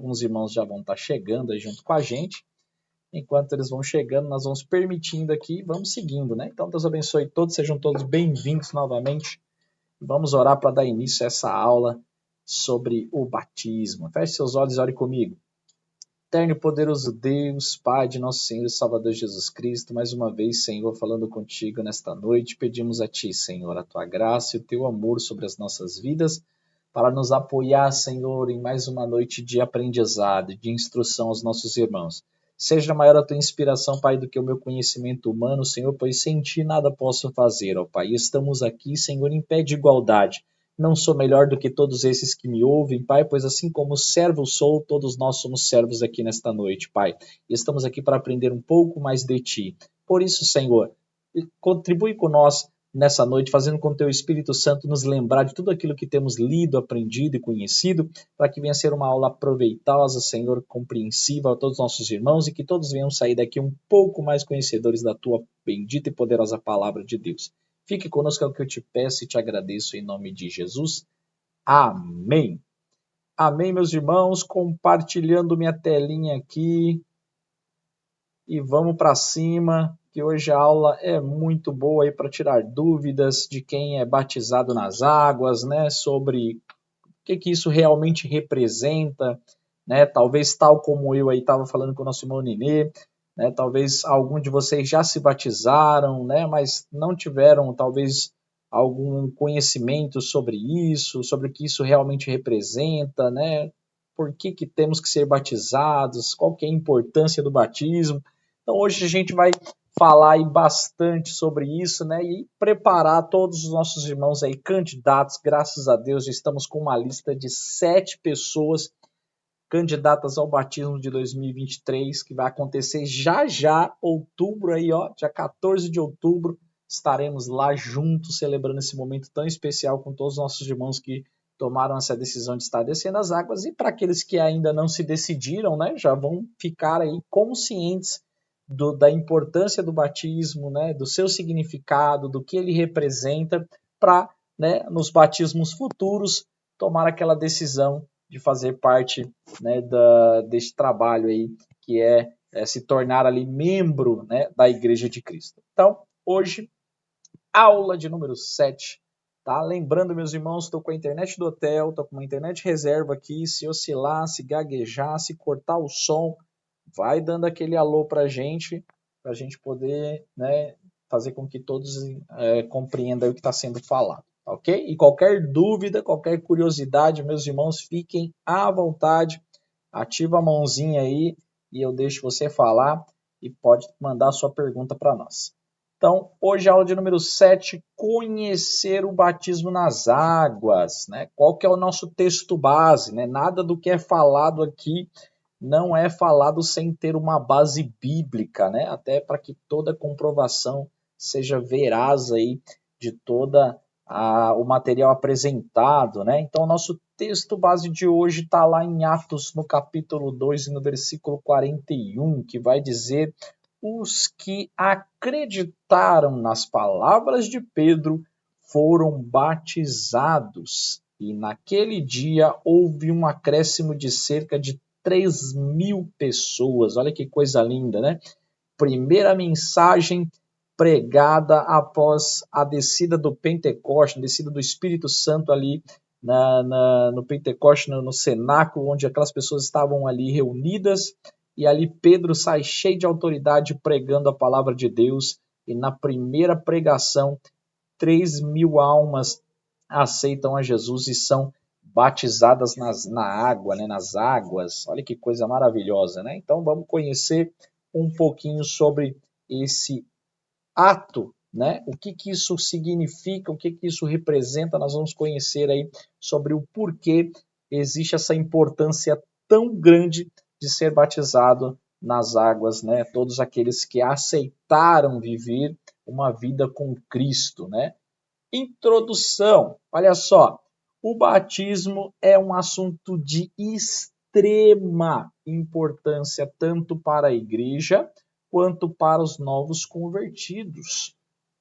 alguns irmãos já vão estar chegando aí junto com a gente. Enquanto eles vão chegando, nós vamos permitindo aqui e vamos seguindo, né? Então, Deus abençoe todos, sejam todos bem-vindos novamente. Vamos orar para dar início a essa aula sobre o batismo. Feche seus olhos e ore comigo. Eterno e poderoso Deus, Pai de nosso Senhor e Salvador Jesus Cristo, mais uma vez, Senhor, falando contigo nesta noite, pedimos a Ti, Senhor, a Tua graça e o Teu amor sobre as nossas vidas, para nos apoiar, Senhor, em mais uma noite de aprendizado, de instrução aos nossos irmãos. Seja maior a Tua inspiração, Pai, do que o meu conhecimento humano, Senhor, pois sem Ti nada posso fazer, ó Pai. Estamos aqui, Senhor, em pé de igualdade. Não sou melhor do que todos esses que me ouvem, Pai, pois assim como servo sou, todos nós somos servos aqui nesta noite, Pai. E estamos aqui para aprender um pouco mais de Ti. Por isso, Senhor, contribui com nós nessa noite, fazendo com o Teu Espírito Santo nos lembrar de tudo aquilo que temos lido, aprendido e conhecido, para que venha ser uma aula proveitosa, Senhor, compreensiva a todos os nossos irmãos e que todos venham sair daqui um pouco mais conhecedores da Tua bendita e poderosa palavra de Deus. Fique conosco, é o que eu te peço e te agradeço em nome de Jesus. Amém. Amém, meus irmãos, compartilhando minha telinha aqui e vamos para cima, que hoje a aula é muito boa aí para tirar dúvidas de quem é batizado nas águas, né, sobre o que isso realmente representa, né, talvez tal como eu aí estava falando com o nosso irmão Nenê, né, talvez algum de vocês já se batizaram, né, mas não tiveram talvez algum conhecimento sobre isso, sobre o que isso realmente representa, né, por que temos que ser batizados, qual que é a importância do batismo. Então hoje a gente vai falar aí bastante sobre isso, né, e preparar todos os nossos irmãos aí candidatos. Graças a Deus já estamos com uma lista de 7 pessoas candidatas ao batismo de 2023, que vai acontecer já, outubro aí, ó, dia 14 de outubro, estaremos lá juntos celebrando esse momento tão especial com todos os nossos irmãos que tomaram essa decisão de estar descendo as águas, e para aqueles que ainda não se decidiram, né, já vão ficar aí conscientes da importância do batismo, né, do seu significado, do que ele representa, para, né, nos batismos futuros tomar aquela decisão de fazer parte, né, desse trabalho aí, que é se tornar ali membro, né, da Igreja de Cristo. Então, hoje, aula de número 7. Tá? Lembrando, meus irmãos, estou com a internet do hotel, estou com uma internet reserva aqui. Se oscilar, se gaguejar, se cortar o som, vai dando aquele alô para a gente poder, né, fazer com que todos compreendam o que está sendo falado. Ok? E qualquer dúvida, qualquer curiosidade, meus irmãos, fiquem à vontade. Ativa a mãozinha aí e eu deixo você falar e pode mandar a sua pergunta para nós. Então, hoje a aula de número 7, conhecer o batismo nas águas, né? Qual que é o nosso texto base, né? Nada do que é falado aqui não é falado sem ter uma base bíblica, né? Até para que toda comprovação seja veraz aí de toda o material apresentado, né? Então, o nosso texto base de hoje está lá em Atos, no capítulo 2, no versículo 41, que vai dizer: os que acreditaram nas palavras de Pedro foram batizados, e naquele dia houve um acréscimo de cerca de 3.000 pessoas. Olha que coisa linda, né? Primeira mensagem pregada após a descida do Pentecoste, a descida do Espírito Santo ali no Pentecoste, no cenáculo, onde aquelas pessoas estavam ali reunidas, e ali Pedro sai cheio de autoridade pregando a palavra de Deus, e na primeira pregação 3.000 almas aceitam a Jesus e são batizadas na água, né, nas águas. Olha que coisa maravilhosa, né? Então vamos conhecer um pouquinho sobre esse ato, né? O que isso significa, o que isso representa. Nós vamos conhecer aí sobre o porquê existe essa importância tão grande de ser batizado nas águas, né? Todos aqueles que aceitaram viver uma vida com Cristo, né? Introdução. Olha só, o batismo é um assunto de extrema importância tanto para a igreja quanto para os novos convertidos.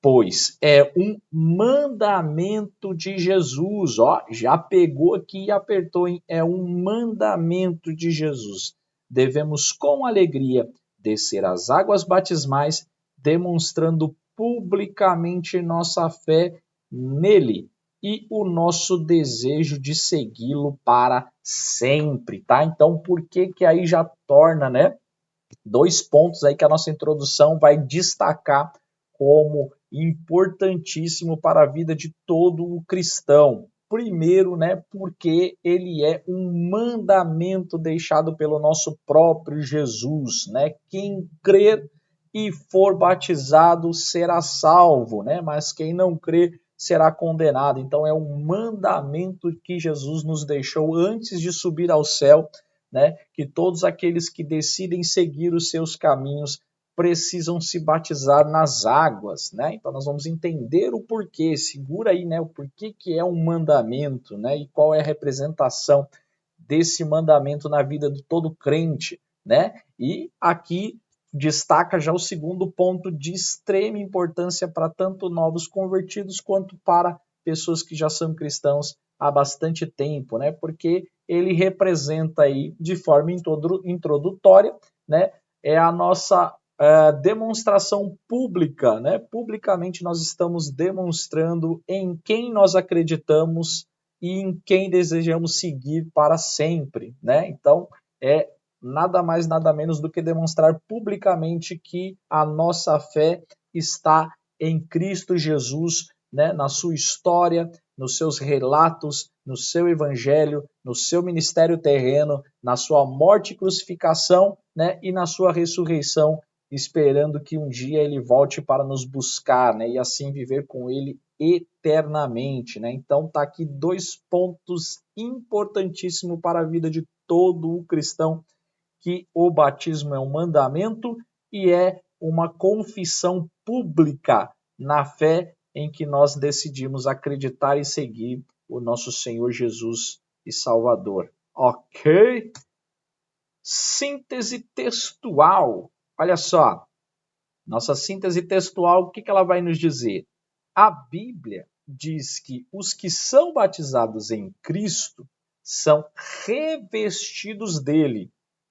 pois é um mandamento de Jesus. Ó, já pegou aqui e apertou, hein? É um mandamento de Jesus. Devemos com alegria descer às águas batismais, demonstrando publicamente nossa fé nele e o nosso desejo de segui-lo para sempre, tá? Então, por que que aí já torna, né? Dois pontos aí que a nossa introdução vai destacar como importantíssimo para a vida de todo o cristão. Primeiro, né, porque ele é um mandamento deixado pelo nosso próprio Jesus, né? Quem crer e for batizado será salvo, né? Mas quem não crer será condenado. Então é um mandamento que Jesus nos deixou antes de subir ao céu, né? Que todos aqueles que decidem seguir os seus caminhos precisam se batizar nas águas, né? Então nós vamos entender o porquê, segura aí, né? O porquê que é um mandamento, né? E qual é a representação desse mandamento na vida de todo crente, né? E aqui destaca já o segundo ponto de extrema importância para tanto novos convertidos quanto para pessoas que já são cristãos há bastante tempo, né? Porque ele representa aí de forma introdutória, né? É a nossa demonstração pública, né? Publicamente nós estamos demonstrando em quem nós acreditamos e em quem desejamos seguir para sempre, né? Então, é nada mais, nada menos do que demonstrar publicamente que a nossa fé está em Cristo Jesus, né? Na sua história, nos seus relatos, no seu evangelho, no seu ministério terreno, na sua morte e crucificação, né? E na sua ressurreição, esperando que um dia ele volte para nos buscar, né? E assim viver com ele eternamente, né? Então tá aqui dois pontos importantíssimos para a vida de todo o cristão, que o batismo é um mandamento e é uma confissão pública na fé em que nós decidimos acreditar e seguir o nosso Senhor Jesus e Salvador. Ok? Síntese textual. Olha só, nossa síntese textual, o que ela vai nos dizer? A Bíblia diz que os que são batizados em Cristo são revestidos dele.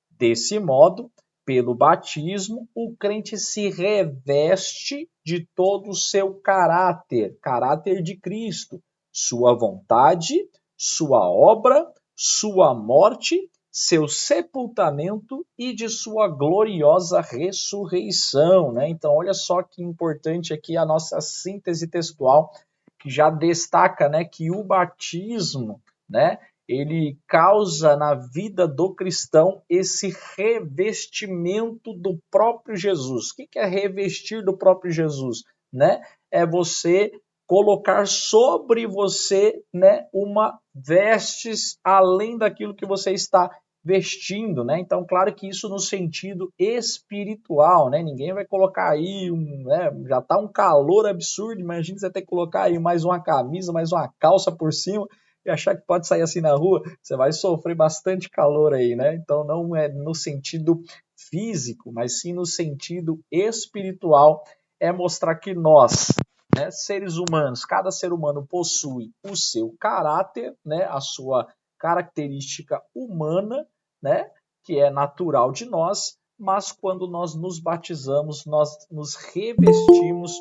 Desse modo, pelo batismo, o crente se reveste de todo o seu caráter, caráter de Cristo, sua vontade, sua obra, sua morte, seu sepultamento e de sua gloriosa ressurreição, né? Então, olha só que importante aqui a nossa síntese textual, que já destaca, né, que o batismo, né, ele causa na vida do cristão esse revestimento do próprio Jesus. O que é revestir do próprio Jesus? Né? É você colocar sobre você, né, uma vestes além daquilo que você está vestindo, né? Então, claro que isso no sentido espiritual, né? Ninguém vai colocar aí, né? Já tá um calor absurdo, imagina você ter que colocar aí mais uma camisa, mais uma calça por cima, e achar que pode sair assim na rua, você vai sofrer bastante calor aí, né? Então não é no sentido físico, mas sim no sentido espiritual, é mostrar que nós, né, seres humanos, cada ser humano possui o seu caráter, né, a sua característica humana, né, que é natural de nós, mas quando nós nos batizamos, nós nos revestimos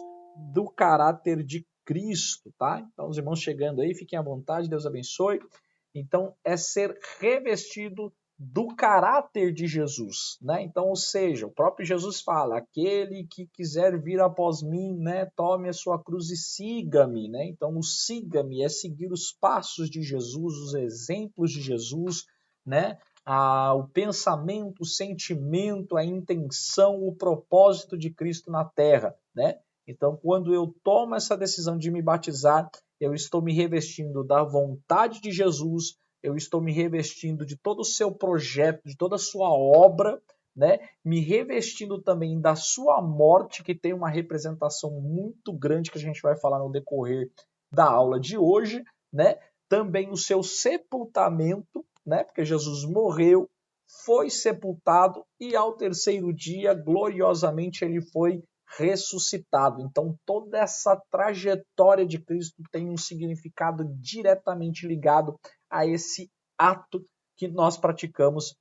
do caráter de Cristo, tá? Então, os irmãos chegando aí, fiquem à vontade, Deus abençoe. Então, é ser revestido do caráter de Jesus, né? Então, ou seja, o próprio Jesus fala: aquele que quiser vir após mim, né, tome a sua cruz e siga-me, né? Então, o siga-me é seguir os passos de Jesus, os exemplos de Jesus, né? O pensamento, o sentimento, a intenção, o propósito de Cristo na terra, né? Então, quando eu tomo essa decisão de me batizar, eu estou me revestindo da vontade de Jesus, eu estou me revestindo de todo o seu projeto, de toda a sua obra, né? Me revestindo também da sua morte, que tem uma representação muito grande que a gente vai falar no decorrer da aula de hoje, né? Também o seu sepultamento, né? Porque Jesus morreu, foi sepultado e ao terceiro dia, gloriosamente, ele foi ressuscitado. Então, toda essa trajetória de Cristo tem um significado diretamente ligado a esse ato que nós praticamos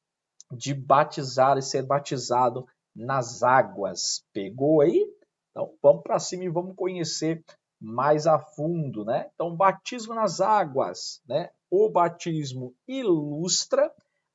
de batizar e ser batizado nas águas. Pegou aí? Então, vamos para cima e vamos conhecer mais a fundo, né? Então, batismo nas águas, né? O batismo ilustra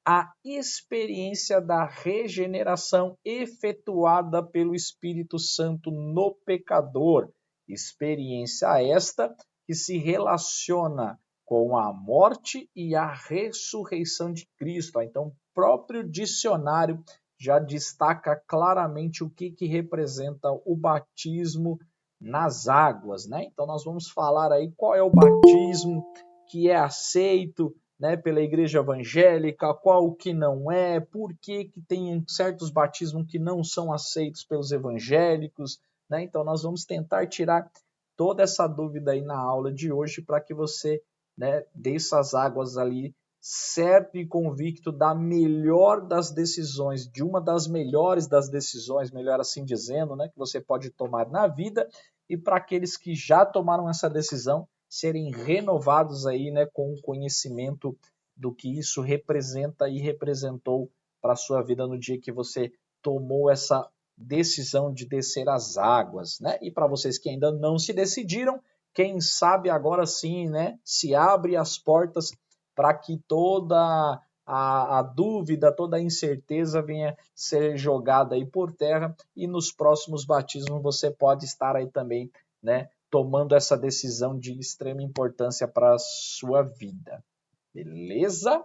a experiência da regeneração efetuada pelo Espírito Santo no pecador. Experiência esta que se relaciona com a morte e a ressurreição de Cristo. Então, o próprio dicionário já destaca claramente o que representa o batismo nas águas, né? Então, nós vamos falar aí qual é o batismo que é aceito, né, pela igreja evangélica, qual que não é, por que tem certos batismos que não são aceitos pelos evangélicos, né? Então nós vamos tentar tirar toda essa dúvida aí na aula de hoje para que você, né, dê essas águas ali certo e convicto da melhor das decisões, de uma das melhores das decisões, melhor assim dizendo, né, que você pode tomar na vida, e para aqueles que já tomaram essa decisão, serem renovados aí, né, com o conhecimento do que isso representa e representou para a sua vida no dia que você tomou essa decisão de descer as águas, né? E para vocês que ainda não se decidiram, quem sabe agora sim, né, se abre as portas para que toda a dúvida, toda a incerteza venha ser jogada aí por terra, e nos próximos batismos você pode estar aí também, né, tomando essa decisão de extrema importância para a sua vida. Beleza?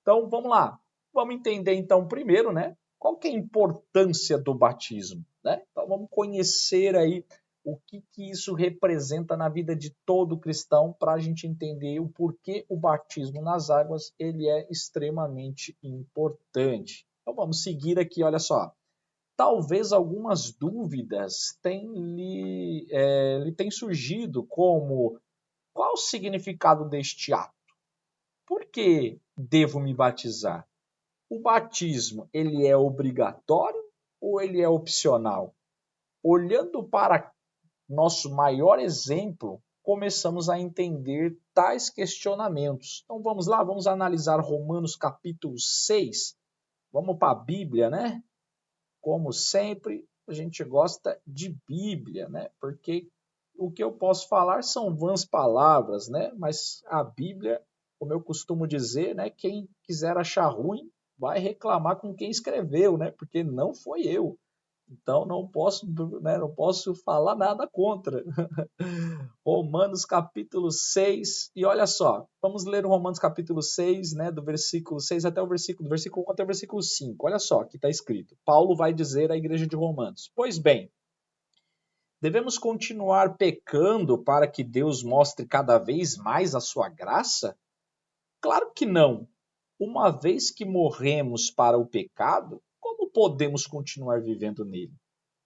Então vamos lá. Vamos entender então primeiro, né, qual que é a importância do batismo, né? Então vamos conhecer aí o que isso representa na vida de todo cristão para a gente entender o porquê o batismo nas águas ele é extremamente importante. Então vamos seguir aqui, olha só. Talvez algumas dúvidas lhe tenham surgido, como qual o significado deste ato? Por que devo me batizar? O batismo ele é obrigatório ou ele é opcional? Olhando para nosso maior exemplo, começamos a entender tais questionamentos. Então vamos lá, vamos analisar Romanos capítulo 6. Vamos para a Bíblia, né? Como sempre, a gente gosta de Bíblia, né? Porque o que eu posso falar são vãs palavras, né? Mas a Bíblia, como eu costumo dizer, né? Quem quiser achar ruim, vai reclamar com quem escreveu, né? Porque não foi eu. Então não posso, né, não posso falar nada contra. Romanos capítulo 6, e olha só, vamos ler o Romanos capítulo 6, né, do versículo 6 até o versículo 1 até o versículo 5. Olha só o que está escrito. Paulo vai dizer à igreja de Romanos: pois bem, devemos continuar pecando para que Deus mostre cada vez mais a sua graça? Claro que não. Uma vez que morremos para o pecado, como podemos continuar vivendo nele?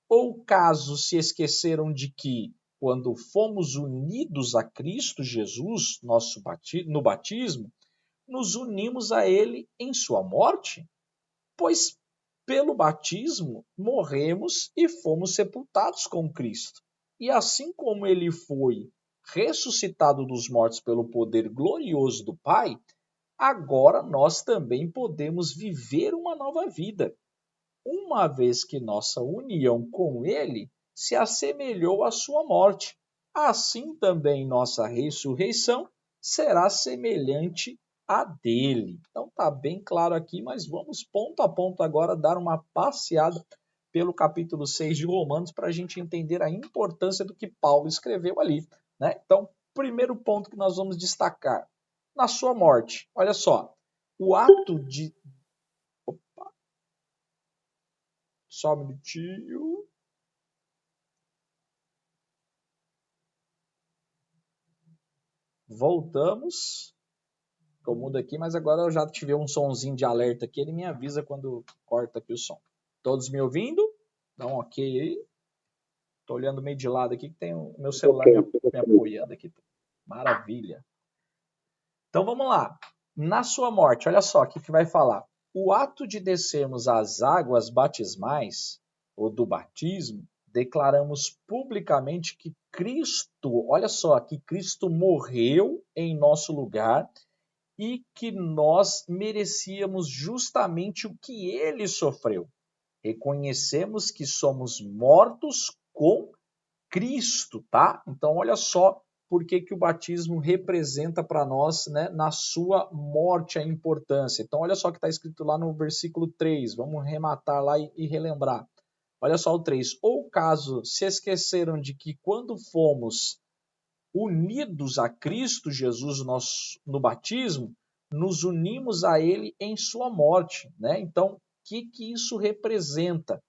Ou caso se esqueceram de que, quando fomos unidos a Cristo Jesus, no batismo, nos unimos a Ele em sua morte? Pois pelo batismo morremos e fomos sepultados com Cristo. E assim como Ele foi ressuscitado dos mortos pelo poder glorioso do Pai, agora nós também podemos viver uma nova vida, uma vez que nossa união com ele se assemelhou à sua morte. Assim também nossa ressurreição será semelhante à dele. Então tá bem claro aqui, mas vamos ponto a ponto agora dar uma passeada pelo capítulo 6 de Romanos para a gente entender a importância do que Paulo escreveu ali, né? Então, primeiro ponto que nós vamos destacar, na sua morte. Olha só, o ato de... Só um minutinho. Voltamos. Eu mudo aqui, mas agora eu já tive um sonzinho de alerta aqui. Ele me avisa quando corta aqui o som. Todos me ouvindo? Dá um ok aí. Tô olhando meio de lado aqui que tem o meu celular me apoiando aqui. Maravilha. Então vamos lá. Na sua morte, olha só o que vai falar. O ato de descermos as águas batismais, ou do batismo, declaramos publicamente que Cristo, olha só, que Cristo morreu em nosso lugar e que nós merecíamos justamente o que ele sofreu. Reconhecemos que somos mortos com Cristo, tá? Então, olha só por que o batismo representa para nós, né, na sua morte, a importância. Então, olha só o que está escrito lá no versículo 3. Vamos rematar lá e relembrar. Olha só o 3. Ou caso se esqueceram de que quando fomos unidos a Cristo Jesus no batismo, nos unimos a ele em sua morte, né? Então, o que isso representa?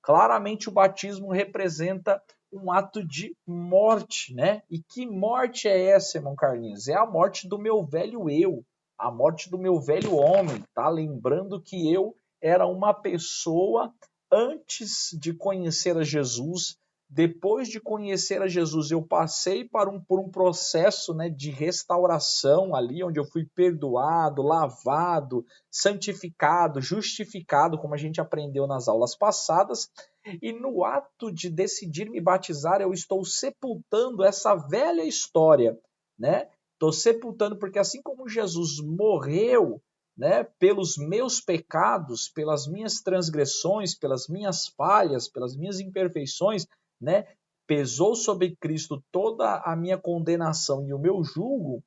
Claramente o batismo representa um ato de morte, né? E que morte é essa, irmão Carlinhos? É a morte do meu velho eu, a morte do meu velho homem, tá? Lembrando que eu era uma pessoa antes de conhecer a Jesus. Depois de conhecer a Jesus, eu passei por um processo, né, de restauração ali, onde eu fui perdoado, lavado, santificado, justificado, como a gente aprendeu nas aulas passadas. E no ato de decidir me batizar, eu estou sepultando essa velha história, né? Estou sepultando porque assim como Jesus morreu, né, pelos meus pecados, pelas minhas transgressões, pelas minhas falhas, pelas minhas imperfeições, né, pesou sobre Cristo toda a minha condenação e o meu julgo,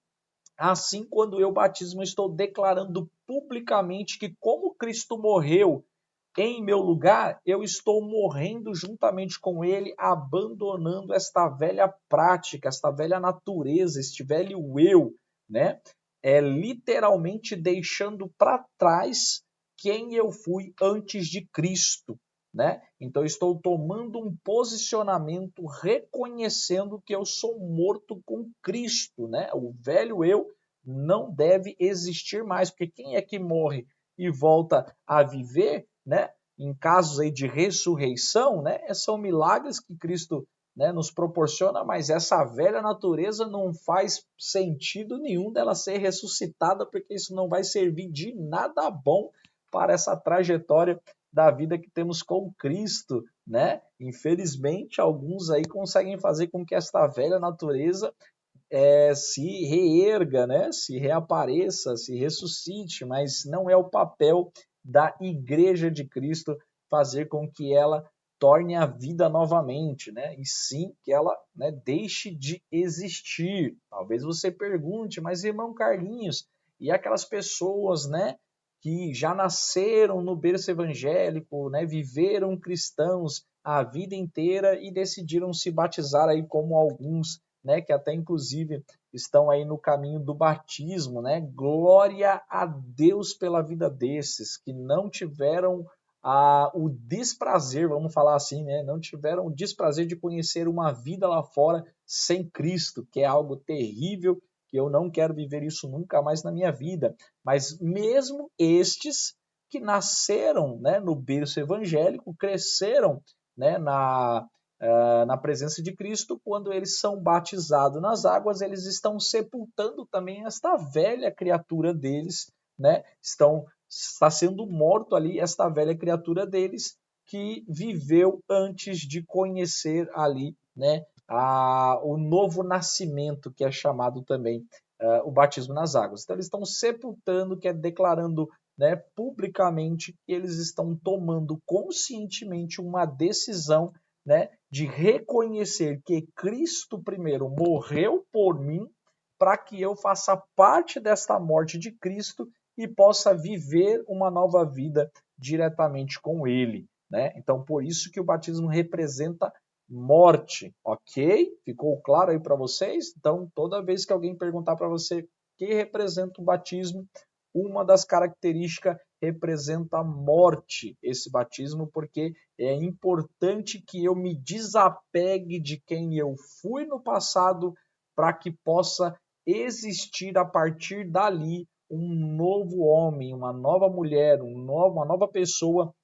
assim quando eu batismo estou declarando publicamente que como Cristo morreu em meu lugar, eu estou morrendo juntamente com ele, abandonando esta velha prática, esta velha natureza, este velho eu, né? É literalmente deixando para trás quem eu fui antes de Cristo, né? Então estou tomando um posicionamento reconhecendo que eu sou morto com Cristo, né? O velho eu não deve existir mais, porque quem é que morre e volta a viver, né? Em casos aí de ressurreição, né? São milagres que Cristo, né, nos proporciona, mas essa velha natureza não faz sentido nenhum dela ser ressuscitada, porque isso não vai servir de nada bom para essa trajetória da vida que temos com Cristo, né? Infelizmente, alguns aí conseguem fazer com que esta velha natureza se reerga, né? Se reapareça, se ressuscite, mas não é o papel da Igreja de Cristo fazer com que ela torne a vida novamente, né? E sim que ela, né, deixe de existir. Talvez você pergunte, mas irmão Carlinhos, e aquelas pessoas, né, que já nasceram no berço evangélico, né, viveram cristãos a vida inteira e decidiram se batizar aí como alguns, né, que até inclusive estão aí no caminho do batismo, né? Glória a Deus pela vida desses que não tiveram o desprazer, vamos falar assim, né? Não tiveram o desprazer de conhecer uma vida lá fora sem Cristo, que é algo terrível, que eu não quero viver isso nunca mais na minha vida. Mas mesmo estes que nasceram, né, no berço evangélico, cresceram, né, na presença de Cristo, quando eles são batizados nas águas, eles estão sepultando também esta velha criatura deles, né? Está sendo morto ali esta velha criatura deles que viveu antes de conhecer ali, né, o novo nascimento, que é chamado também o batismo nas águas. Então eles estão sepultando, que é declarando, né, publicamente que eles estão tomando conscientemente uma decisão, né, de reconhecer que Cristo primeiro morreu por mim para que eu faça parte desta morte de Cristo e possa viver uma nova vida diretamente com Ele, né? Então, por isso que o batismo representa morte, ok? Ficou claro aí para vocês? Então, toda vez que alguém perguntar para você o que representa o batismo, uma das características representa a morte, esse batismo, porque é importante que eu me desapegue de quem eu fui no passado para que possa existir a partir dali um novo homem, uma nova mulher, uma nova pessoa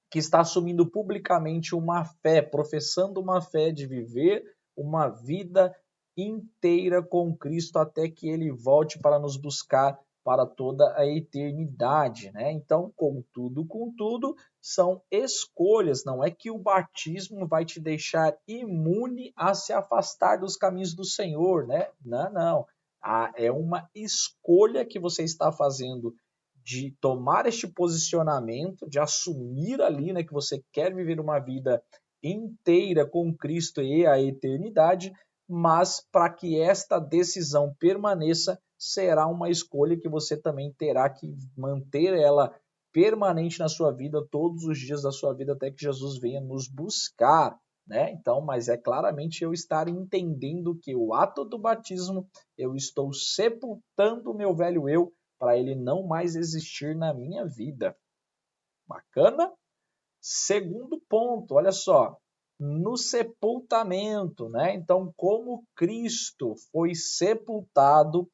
que está assumindo publicamente uma fé, professando uma fé de viver uma vida inteira com Cristo até que ele volte para nos buscar para toda a eternidade, né? Então, contudo, são escolhas, não é que o batismo vai te deixar imune a se afastar dos caminhos do Senhor, né? Não, não. É uma escolha que você está fazendo de tomar este posicionamento, de assumir ali, né, que você quer viver uma vida inteira com Cristo e a eternidade, mas para que esta decisão permaneça, será uma escolha que você também terá que manter ela permanente na sua vida, todos os dias da sua vida, até que Jesus venha nos buscar, né? Então, mas é claramente eu estar entendendo que o ato do batismo, eu estou sepultando o meu velho eu, para ele não mais existir na minha vida. Bacana? Segundo ponto, olha só, no sepultamento, né? Então, como Cristo foi sepultado,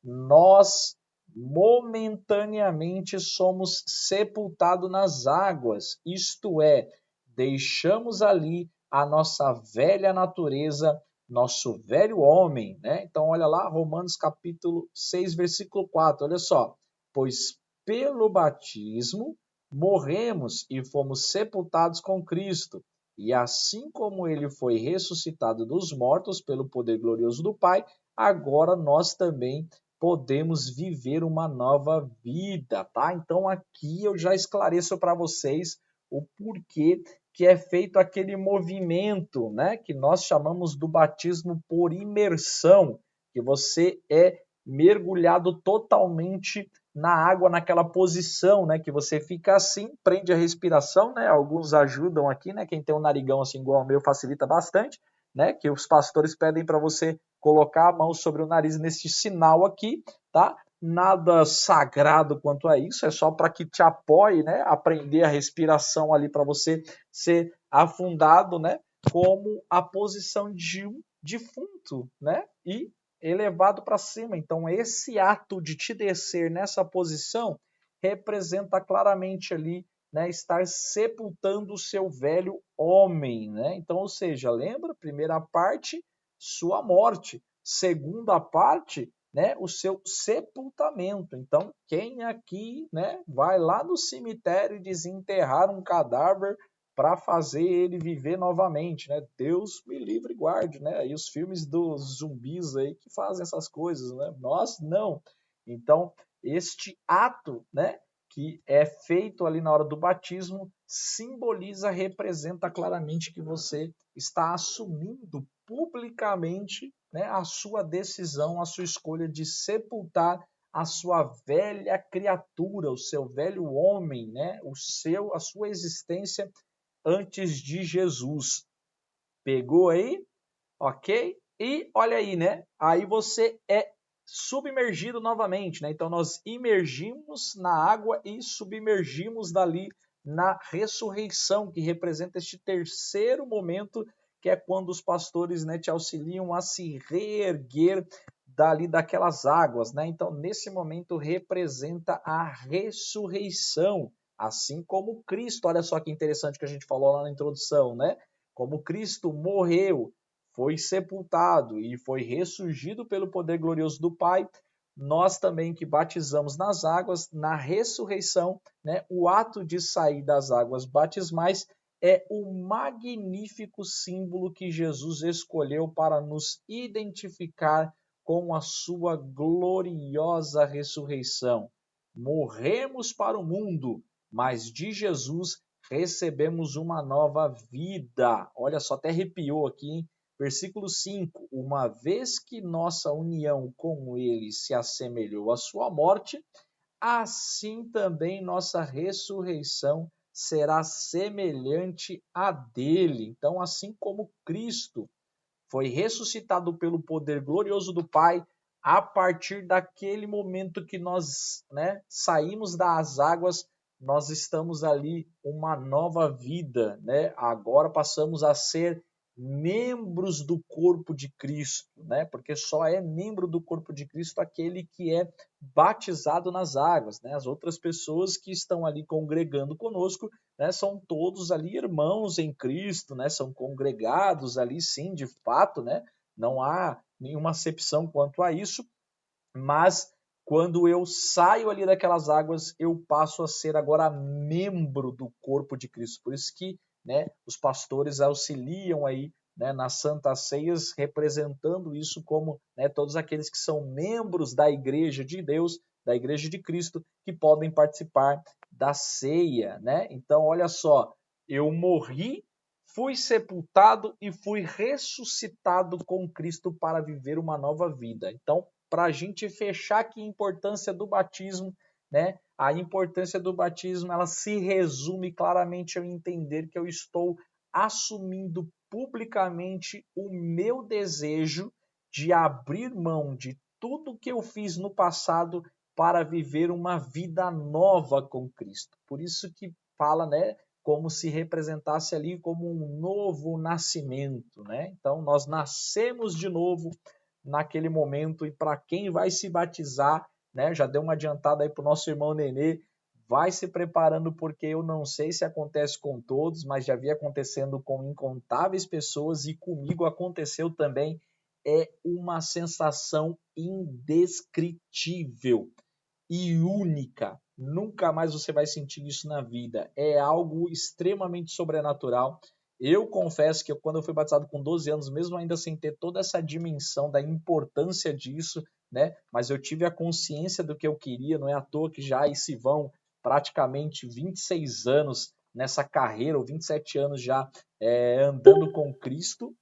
nós momentaneamente somos sepultados nas águas, isto é, deixamos ali a nossa velha natureza, nosso velho homem, né? Então, olha lá, Romanos capítulo 6, versículo 4, olha só, pois pelo batismo morremos e fomos sepultados com Cristo, e assim como ele foi ressuscitado dos mortos pelo poder glorioso do Pai, agora nós também podemos viver uma nova vida, tá? Então aqui eu já esclareço para vocês o porquê que é feito aquele movimento, né, que nós chamamos do batismo por imersão, que você é mergulhado totalmente na água, naquela posição, né, que você fica assim, prende a respiração, né, alguns ajudam aqui, né, quem tem um narigão assim igual ao meu facilita bastante, né, que os pastores pedem para você colocar a mão sobre o nariz nesse sinal aqui, tá? Nada sagrado quanto a isso, é só para que te apoie, né, aprender a respiração ali para você ser afundado, né, como a posição de um defunto, né, e elevado para cima. Então, esse ato de te descer nessa posição representa claramente ali, né, estar sepultando o seu velho homem, né? Então, ou seja, lembra? Primeira parte, sua morte. Segunda parte, né, o seu sepultamento. Então, quem aqui, né, vai lá no cemitério desenterrar um cadáver para fazer ele viver novamente, né? Deus me livre e guarde, né? E os filmes dos zumbis aí que fazem essas coisas, né? Nós não. Então, este ato, né, que é feito ali na hora do batismo, simboliza, representa claramente que você está assumindo publicamente, né, a sua decisão, a sua escolha de sepultar a sua velha criatura, o seu velho homem, né, a sua existência antes de Jesus. Pegou aí? Ok? E olha aí, né? Aí você é submergido novamente, né? Então nós imergimos na água e submergimos dali na ressurreição, que representa este terceiro momento, que é quando os pastores, né, te auxiliam a se reerguer dali daquelas águas, né? Então nesse momento representa a ressurreição, assim como Cristo. Olha só que interessante que a gente falou lá na introdução, né? Como Cristo morreu, foi sepultado e foi ressurgido pelo poder glorioso do Pai, nós também que batizamos nas águas, na ressurreição, né, o ato de sair das águas batismais é o magnífico símbolo que Jesus escolheu para nos identificar com a sua gloriosa ressurreição. Morremos para o mundo, mas de Jesus recebemos uma nova vida. Olha só, até arrepiou aqui, hein? Versículo 5: uma vez que nossa união com ele se assemelhou à sua morte, assim também nossa ressurreição será semelhante à dele. Então, assim como Cristo foi ressuscitado pelo poder glorioso do Pai, a partir daquele momento que nós, né, saímos das águas, nós estamos ali uma nova vida, né? Agora passamos a ser membros do corpo de Cristo, né? Porque só é membro do corpo de Cristo aquele que é batizado nas águas, né? As outras pessoas que estão ali congregando conosco, né, são todos ali irmãos em Cristo, né? São congregados ali, sim, de fato, né? Não há nenhuma acepção quanto a isso, mas quando eu saio ali daquelas águas, eu passo a ser agora membro do corpo de Cristo. Por isso que, né, os pastores auxiliam aí, né, nas Santas Ceias, representando isso como, né, todos aqueles que são membros da Igreja de Deus, da Igreja de Cristo, que podem participar da ceia, né? Então, olha só, eu morri, fui sepultado e fui ressuscitado com Cristo para viver uma nova vida. Então, para a gente fechar aqui a importância do batismo, né? A importância do batismo, ela se resume claramente ao entender que eu estou assumindo publicamente o meu desejo de abrir mão de tudo que eu fiz no passado para viver uma vida nova com Cristo. Por isso que fala, né, como se representasse ali como um novo nascimento, né? Então nós nascemos de novo naquele momento, e para quem vai se batizar, né, já deu uma adiantada aí para o nosso irmão Nenê, vai se preparando, porque eu não sei se acontece com todos, mas já vi acontecendo com incontáveis pessoas, e comigo aconteceu também. É uma sensação indescritível e única. Nunca mais você vai sentir isso na vida. É algo extremamente sobrenatural. Eu confesso que quando eu fui batizado com 12 anos, mesmo ainda sem ter toda essa dimensão da importância disso, né? Mas eu tive a consciência do que eu queria. Não é à toa que já aí se vão praticamente 26 anos nessa carreira, ou 27 anos já andando com Cristo.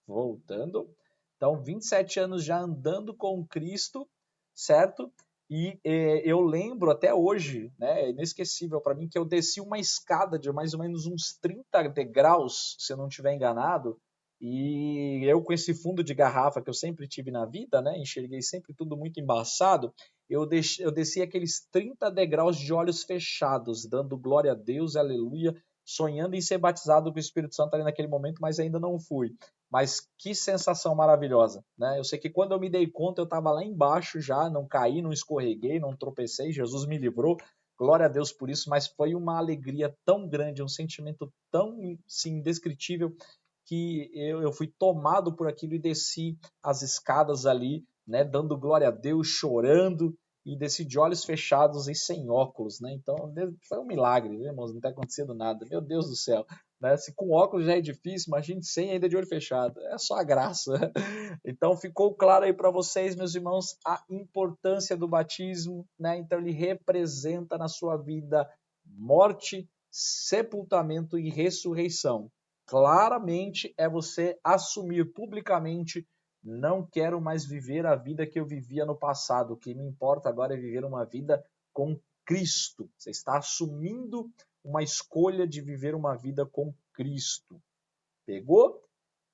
Voltando. Então, 27 anos já andando com Cristo, certo? E eu lembro até hoje, né, é inesquecível para mim, que eu desci uma escada de mais ou menos uns 30 degraus, se eu não estiver enganado, e eu com esse fundo de garrafa que eu sempre tive na vida, né, enxerguei sempre tudo muito embaçado, eu desci aqueles 30 degraus de olhos fechados, dando glória a Deus, aleluia, sonhando em ser batizado com o Espírito Santo ali naquele momento, mas ainda não fui. Mas que sensação maravilhosa, né? Eu sei que quando eu me dei conta, eu estava lá embaixo já, não caí, não escorreguei, não tropecei, Jesus me livrou, glória a Deus por isso, mas foi uma alegria tão grande, um sentimento tão, sim, indescritível, que eu fui tomado por aquilo e desci as escadas ali, né, dando glória a Deus, chorando, e desci de olhos fechados e sem óculos, né? Então foi um milagre, viu, irmãos? Não está acontecendo nada, meu Deus do céu. Né? Se com óculos já é difícil, imagine sem, ainda de olho fechado. É só a graça. Então ficou claro aí para vocês, meus irmãos, a importância do batismo, né? Então ele representa na sua vida morte, sepultamento e ressurreição. Claramente é você assumir publicamente: não quero mais viver a vida que eu vivia no passado. O que me importa agora é viver uma vida com Cristo. Você está assumindo uma escolha de viver uma vida com Cristo. Pegou?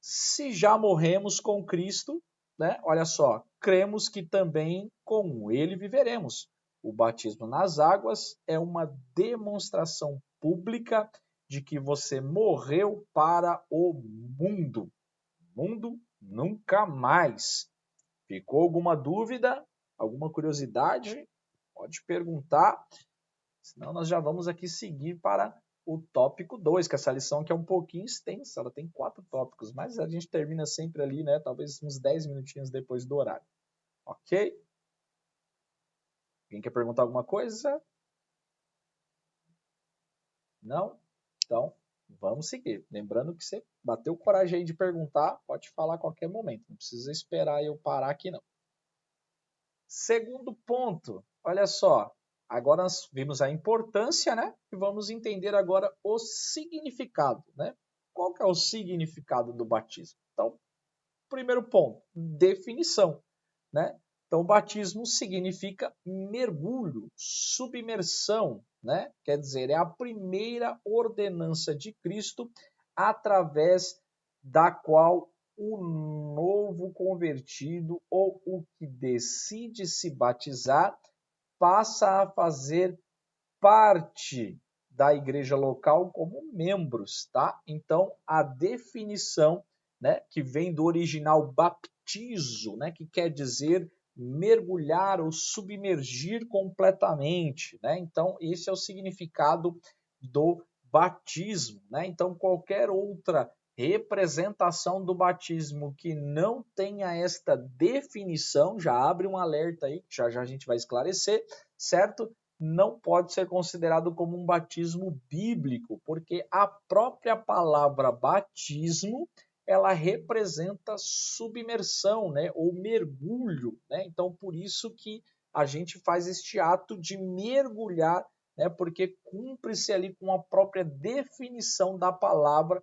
Se já morremos com Cristo, né? Olha só, cremos que também com ele viveremos. O batismo nas águas é uma demonstração pública de que você morreu para o mundo. Mundo nunca mais. Ficou alguma dúvida? Alguma curiosidade? Pode perguntar. Senão nós já vamos aqui seguir para o tópico 2, que essa lição aqui é um pouquinho extensa, ela tem 4 tópicos, mas a gente termina sempre ali, né? Talvez uns 10 minutinhos depois do horário. Ok? Alguém quer perguntar alguma coisa? Não? Então, vamos seguir. Lembrando que você bateu coragem aí de perguntar, pode falar a qualquer momento. Não precisa esperar eu parar aqui, não. Segundo ponto, olha só. Agora nós vimos a importância, né? E vamos entender agora o significado, né? Qual que é o significado do batismo? Então, primeiro ponto, definição, né? Então, batismo significa mergulho, submersão, né? Quer dizer, é a primeira ordenança de Cristo através da qual o novo convertido ou o que decide se batizar passa a fazer parte da igreja local como membros, tá? Então, a definição, né, que vem do original baptizo, né, que quer dizer mergulhar ou submergir completamente, né? Então, esse é o significado do batismo, né? Então, qualquer outra representação do batismo que não tenha esta definição, já abre um alerta aí, já já a gente vai esclarecer, certo? Não pode ser considerado como um batismo bíblico, porque a própria palavra batismo, ela representa submersão, né, ou mergulho, né? Então, por isso que a gente faz este ato de mergulhar, né, porque cumpre-se ali com a própria definição da palavra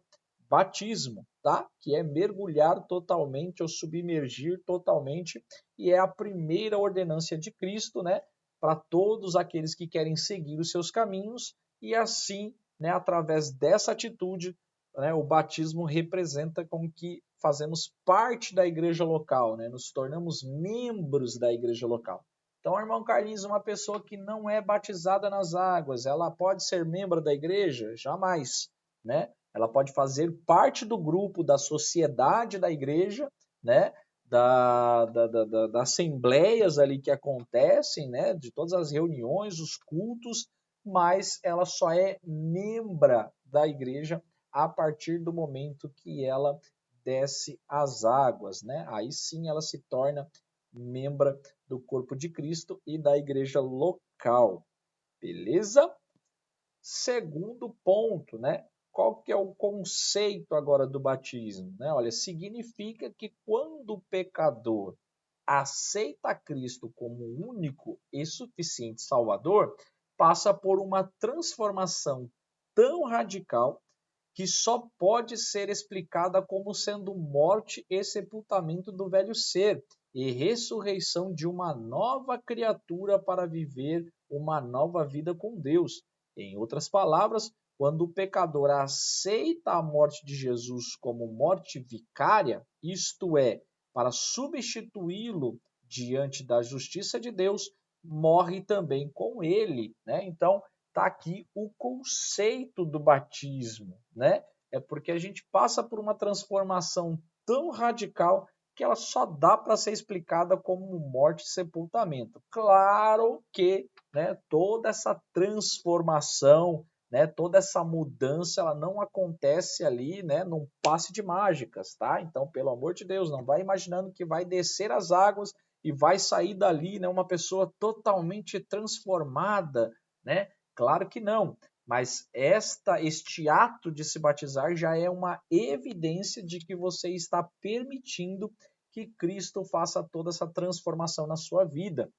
batismo, tá? Que é mergulhar totalmente ou submergir totalmente, e é a primeira ordenança de Cristo, né, para todos aqueles que querem seguir os seus caminhos, e assim, né, através dessa atitude, né, o batismo representa como que fazemos parte da igreja local, né, nos tornamos membros da igreja local. Então, irmão Carlinhos, uma pessoa que não é batizada nas águas, ela pode ser membro da igreja? Jamais, né? Ela pode fazer parte do grupo, da sociedade da igreja, né? Das assembleias ali que acontecem, né? De todas as reuniões, os cultos, mas ela só é membra da igreja a partir do momento que ela desce as águas, né? Aí sim ela se torna membra do corpo de Cristo e da igreja local. Beleza? Segundo ponto, né? Qual que é o conceito agora do batismo? Né? Olha, significa que quando o pecador aceita Cristo como único e suficiente Salvador, passa por uma transformação tão radical que só pode ser explicada como sendo morte e sepultamento do velho ser e ressurreição de uma nova criatura para viver uma nova vida com Deus. Em outras palavras, quando o pecador aceita a morte de Jesus como morte vicária, isto é, para substituí-lo diante da justiça de Deus, morre também com ele, né? Então, está aqui o conceito do batismo, né? É porque a gente passa por uma transformação tão radical que ela só dá para ser explicada como morte e sepultamento. Claro que, né, toda essa transformação, né, toda essa mudança, ela não acontece ali, né, num passe de mágicas, tá? Então, pelo amor de Deus, não vai imaginando que vai descer as águas e vai sair dali, né, uma pessoa totalmente transformada, né? Claro que não, mas este ato de se batizar já é uma evidência de que você está permitindo que Cristo faça toda essa transformação na sua vida.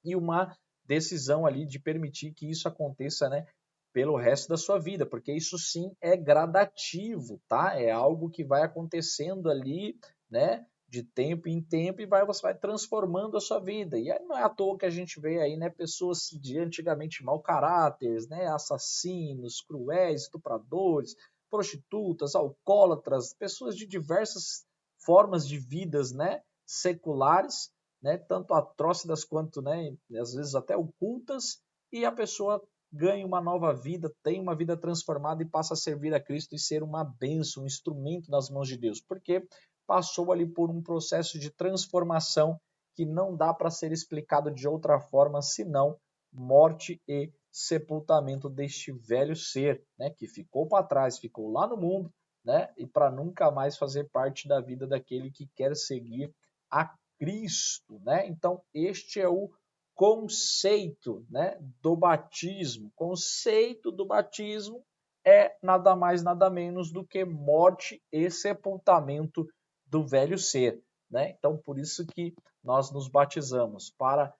E uma decisão ali de permitir que isso aconteça, né, pelo resto da sua vida, porque isso sim é gradativo, tá? É algo que vai acontecendo ali, né, de tempo em tempo e você vai transformando a sua vida. E aí não é à toa que a gente vê aí, né, pessoas de antigamente mau caráteres, né, assassinos, cruéis, estupradores, prostitutas, alcoólatras, pessoas de diversas formas de vidas, né, seculares, né, tanto atrocidas quanto, né, às vezes até ocultas, e a pessoa ganha uma nova vida, tem uma vida transformada e passa a servir a Cristo e ser uma bênção, um instrumento nas mãos de Deus, porque passou ali por um processo de transformação que não dá para ser explicado de outra forma senão morte e sepultamento deste velho ser, né, que ficou para trás, ficou lá no mundo, né, e para nunca mais fazer parte da vida daquele que quer seguir a Cristo, né? Então este é o conceito, né, do batismo. O conceito do batismo é nada mais nada menos do que morte e sepultamento do velho ser, né? Então por isso que nós nos batizamos, para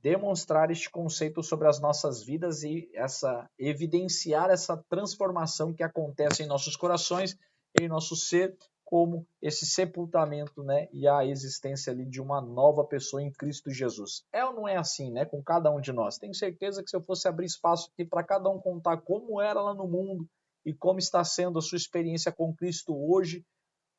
demonstrar este conceito sobre as nossas vidas e evidenciar essa transformação que acontece em nossos corações, em nosso ser, como esse sepultamento, né, e a existência ali de uma nova pessoa em Cristo Jesus. É ou não é assim, né, com cada um de nós? Tenho certeza que se eu fosse abrir espaço aqui para cada um contar como era lá no mundo e como está sendo a sua experiência com Cristo hoje,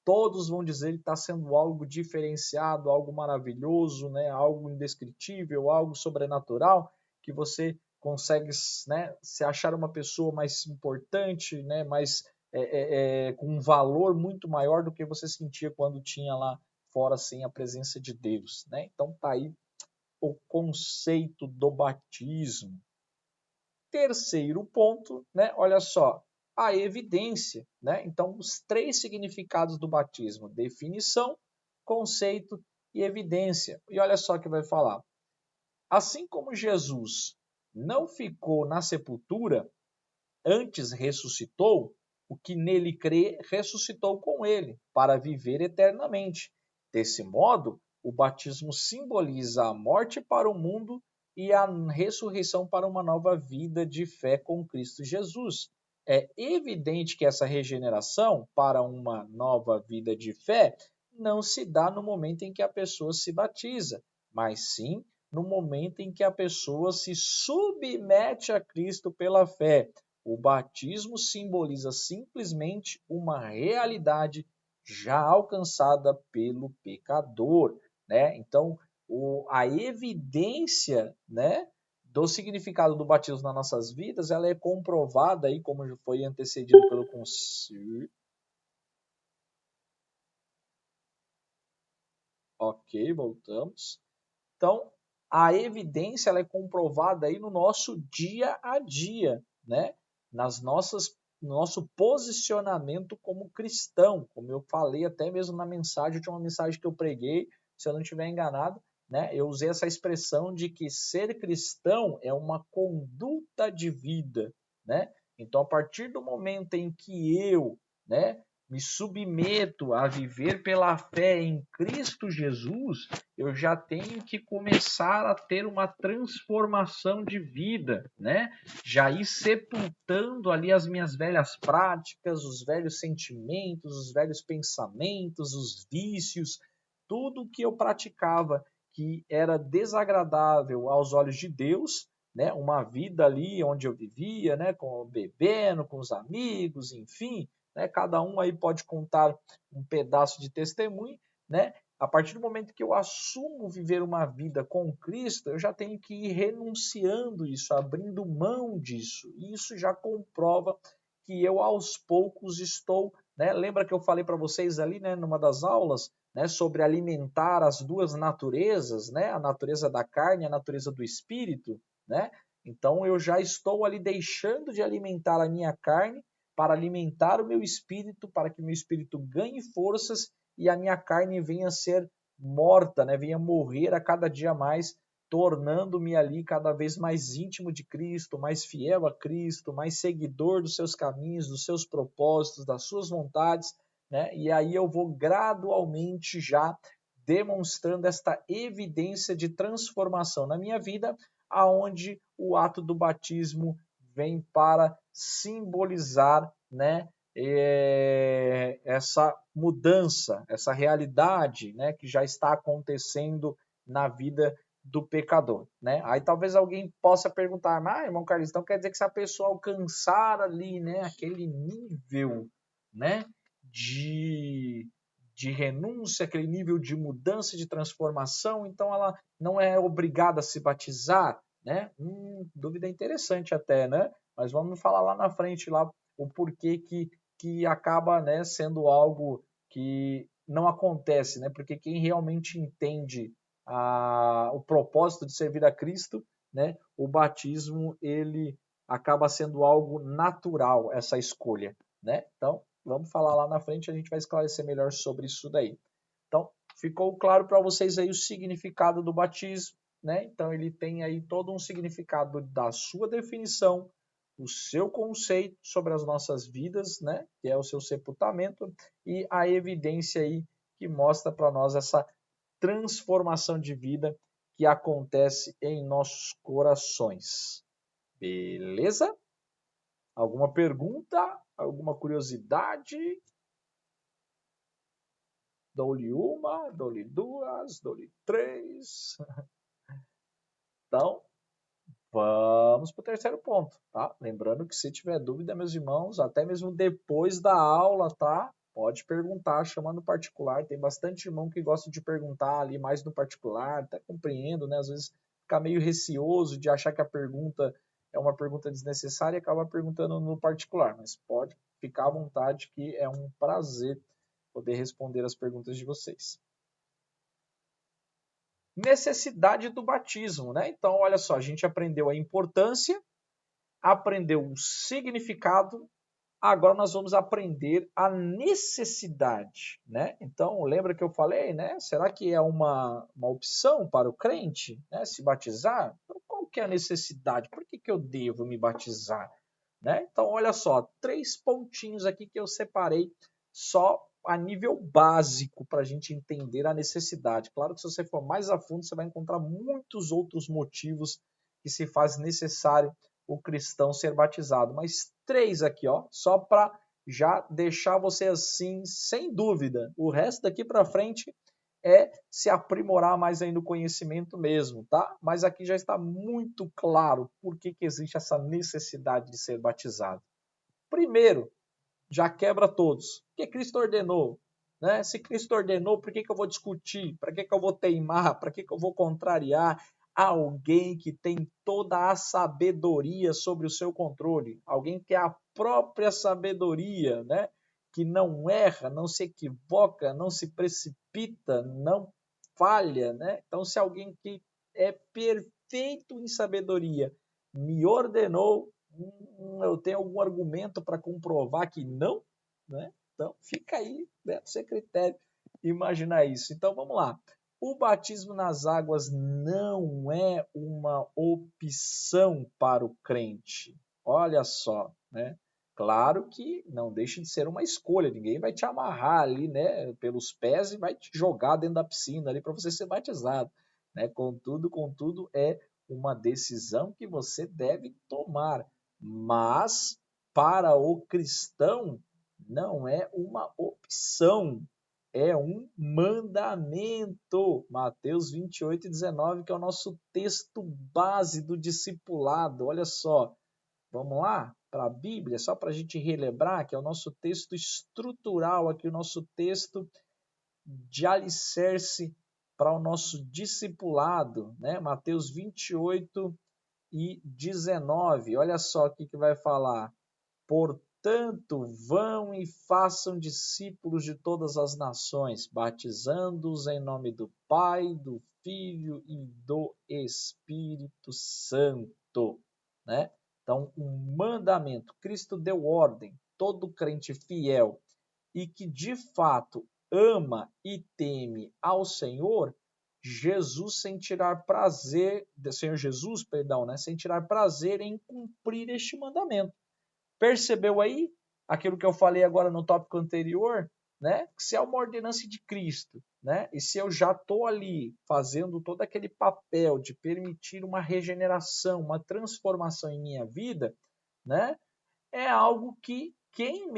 todos vão dizer que está sendo algo diferenciado, algo maravilhoso, né? Algo indescritível, algo sobrenatural, que você consegue, né, se achar uma pessoa mais importante, né, mais com um valor muito maior do que você sentia quando tinha lá fora sem a presença de Deus, né? Então tá aí o conceito do batismo. Terceiro ponto, né? Olha só, a evidência, né? Então, os 3 significados do batismo: definição, conceito e evidência. E olha só o que vai falar. Assim como Jesus não ficou na sepultura, antes ressuscitou, o que nele crê ressuscitou com ele, para viver eternamente. Desse modo, o batismo simboliza a morte para o mundo e a ressurreição para uma nova vida de fé com Cristo Jesus. É evidente que essa regeneração para uma nova vida de fé não se dá no momento em que a pessoa se batiza, mas sim no momento em que a pessoa se submete a Cristo pela fé. O batismo simboliza simplesmente uma realidade já alcançada pelo pecador, né? Então, a evidência, né, do significado do batismo nas nossas vidas, ela é comprovada aí, como foi antecedido pelo concílio. Ok, voltamos. Então, a evidência ela é comprovada aí no nosso dia a dia, né? No nosso posicionamento como cristão, como eu falei até mesmo na mensagem, a última mensagem que eu preguei, se eu não estiver enganado, né? Eu usei essa expressão de que ser cristão é uma conduta de vida, né? Então, a partir do momento em que eu, né, me submeto a viver pela fé em Cristo Jesus, eu já tenho que começar a ter uma transformação de vida, né? Já ir sepultando ali as minhas velhas práticas, os velhos sentimentos, os velhos pensamentos, os vícios, tudo que eu praticava que era desagradável aos olhos de Deus, né? Uma vida ali onde eu vivia, né? Bebendo, com os amigos, enfim, né? Cada um aí pode contar um pedaço de testemunho, né? A partir do momento que eu assumo viver uma vida com Cristo, eu já tenho que ir renunciando isso, abrindo mão disso. E isso já comprova que eu aos poucos estou, né? Lembra que eu falei para vocês ali, né, numa das aulas, né, sobre alimentar as duas naturezas, né? A natureza da carne e a natureza do espírito, né? Então eu já estou ali deixando de alimentar a minha carne para alimentar o meu espírito, para que o meu espírito ganhe forças e a minha carne venha a ser morta, né? Venha morrer a cada dia mais, tornando-me ali cada vez mais íntimo de Cristo, mais fiel a Cristo, mais seguidor dos seus caminhos, dos seus propósitos, das suas vontades, né? E aí eu vou gradualmente já demonstrando esta evidência de transformação na minha vida, aonde o ato do batismo vem para simbolizar, né, essa mudança, essa realidade, né, que já está acontecendo na vida do pecador, né? Aí talvez alguém possa perguntar, mas irmão Carlos, então quer dizer que se a pessoa alcançar ali, né, aquele nível, né, de renúncia, aquele nível de mudança, de transformação, então ela não é obrigada a se batizar, né? Dúvida interessante até, né? Mas vamos falar lá na frente lá o porquê que acaba, né, sendo algo que não acontece, né? Porque quem realmente entende o propósito de servir a Cristo, né, o batismo ele acaba sendo algo natural, essa escolha, né? Então, vamos falar lá na frente, a gente vai esclarecer melhor sobre isso daí. Então, ficou claro para vocês aí o significado do batismo, né? Então, ele tem aí todo um significado da sua definição, o seu conceito sobre as nossas vidas, né? Que é o seu sepultamento, e a evidência aí que mostra para nós essa transformação de vida que acontece em nossos corações. Beleza? Alguma pergunta? Alguma curiosidade? Dou-lhe uma, dou-lhe duas, dou-lhe três. Então, vamos para o terceiro ponto, tá? Lembrando que se tiver dúvida, meus irmãos, até mesmo depois da aula, tá? Pode perguntar, chama no particular. Tem bastante irmão que gosta de perguntar ali mais no particular, até compreendo, né? Às vezes fica meio receoso de achar que a pergunta é uma pergunta desnecessária e acaba perguntando no particular. Mas pode ficar à vontade que é um prazer poder responder as perguntas de vocês. Necessidade do batismo, né? Então, olha só, a gente aprendeu a importância, aprendeu o significado Agora nós vamos aprender a necessidade, né? Então, lembra que eu falei, né? Será que é uma opção para o crente, né, se batizar? Então, qual que é a necessidade? Por que eu devo me batizar? Né? Então, olha só, 3 pontinhos aqui que eu separei só a nível básico para a gente entender a necessidade. Claro que se você for mais a fundo, você vai encontrar muitos outros motivos que se faz necessário o cristão ser batizado. Mas 3 aqui, ó, só para já deixar você assim, sem dúvida. O resto daqui para frente é se aprimorar mais aí no conhecimento mesmo, tá? Mas aqui já está muito claro por que existe essa necessidade de ser batizado. Primeiro, já quebra todos. Porque Cristo ordenou. Né? Se Cristo ordenou, por que eu vou discutir? Para que eu vou teimar? Para que eu vou contrariar alguém que tem toda a sabedoria sobre o seu controle? Alguém que é a própria sabedoria, né? Que não erra, não se equivoca, não se precipita, não falha. Né? Então, se alguém que é perfeito em sabedoria me ordenou, eu tenho algum argumento para comprovar que não, né? Então fica aí, né, seu critério imaginar isso. Então vamos lá. O batismo nas águas não é uma opção para o crente. Olha só, né? Claro que não deixa de ser uma escolha. Ninguém vai te amarrar ali, né, pelos pés e vai te jogar dentro da piscina ali para você ser batizado, né? Contudo, é uma decisão que você deve tomar. Mas para o cristão não é uma opção, é um mandamento. Mateus 28:19, que é o nosso texto base do discipulado. Olha só, vamos lá para a Bíblia, só para a gente relembrar, que é o nosso texto estrutural aqui, o nosso texto de alicerce para o nosso discipulado, né? Mateus 28:19. Olha só o que vai falar. Portanto, vão e façam discípulos de todas as nações, batizando-os em nome do Pai, do Filho e do Espírito Santo, né? Então, um mandamento. Cristo deu ordem. Todo crente fiel e que de fato ama e teme ao Senhor, Senhor Jesus, perdão, né? Sentirá prazer em cumprir este mandamento. Percebeu aí aquilo que eu falei agora no tópico anterior, né? Que se é uma ordenança de Cristo, né? E se eu já estou ali fazendo todo aquele papel de permitir uma regeneração, uma transformação em minha vida, né? É algo que quem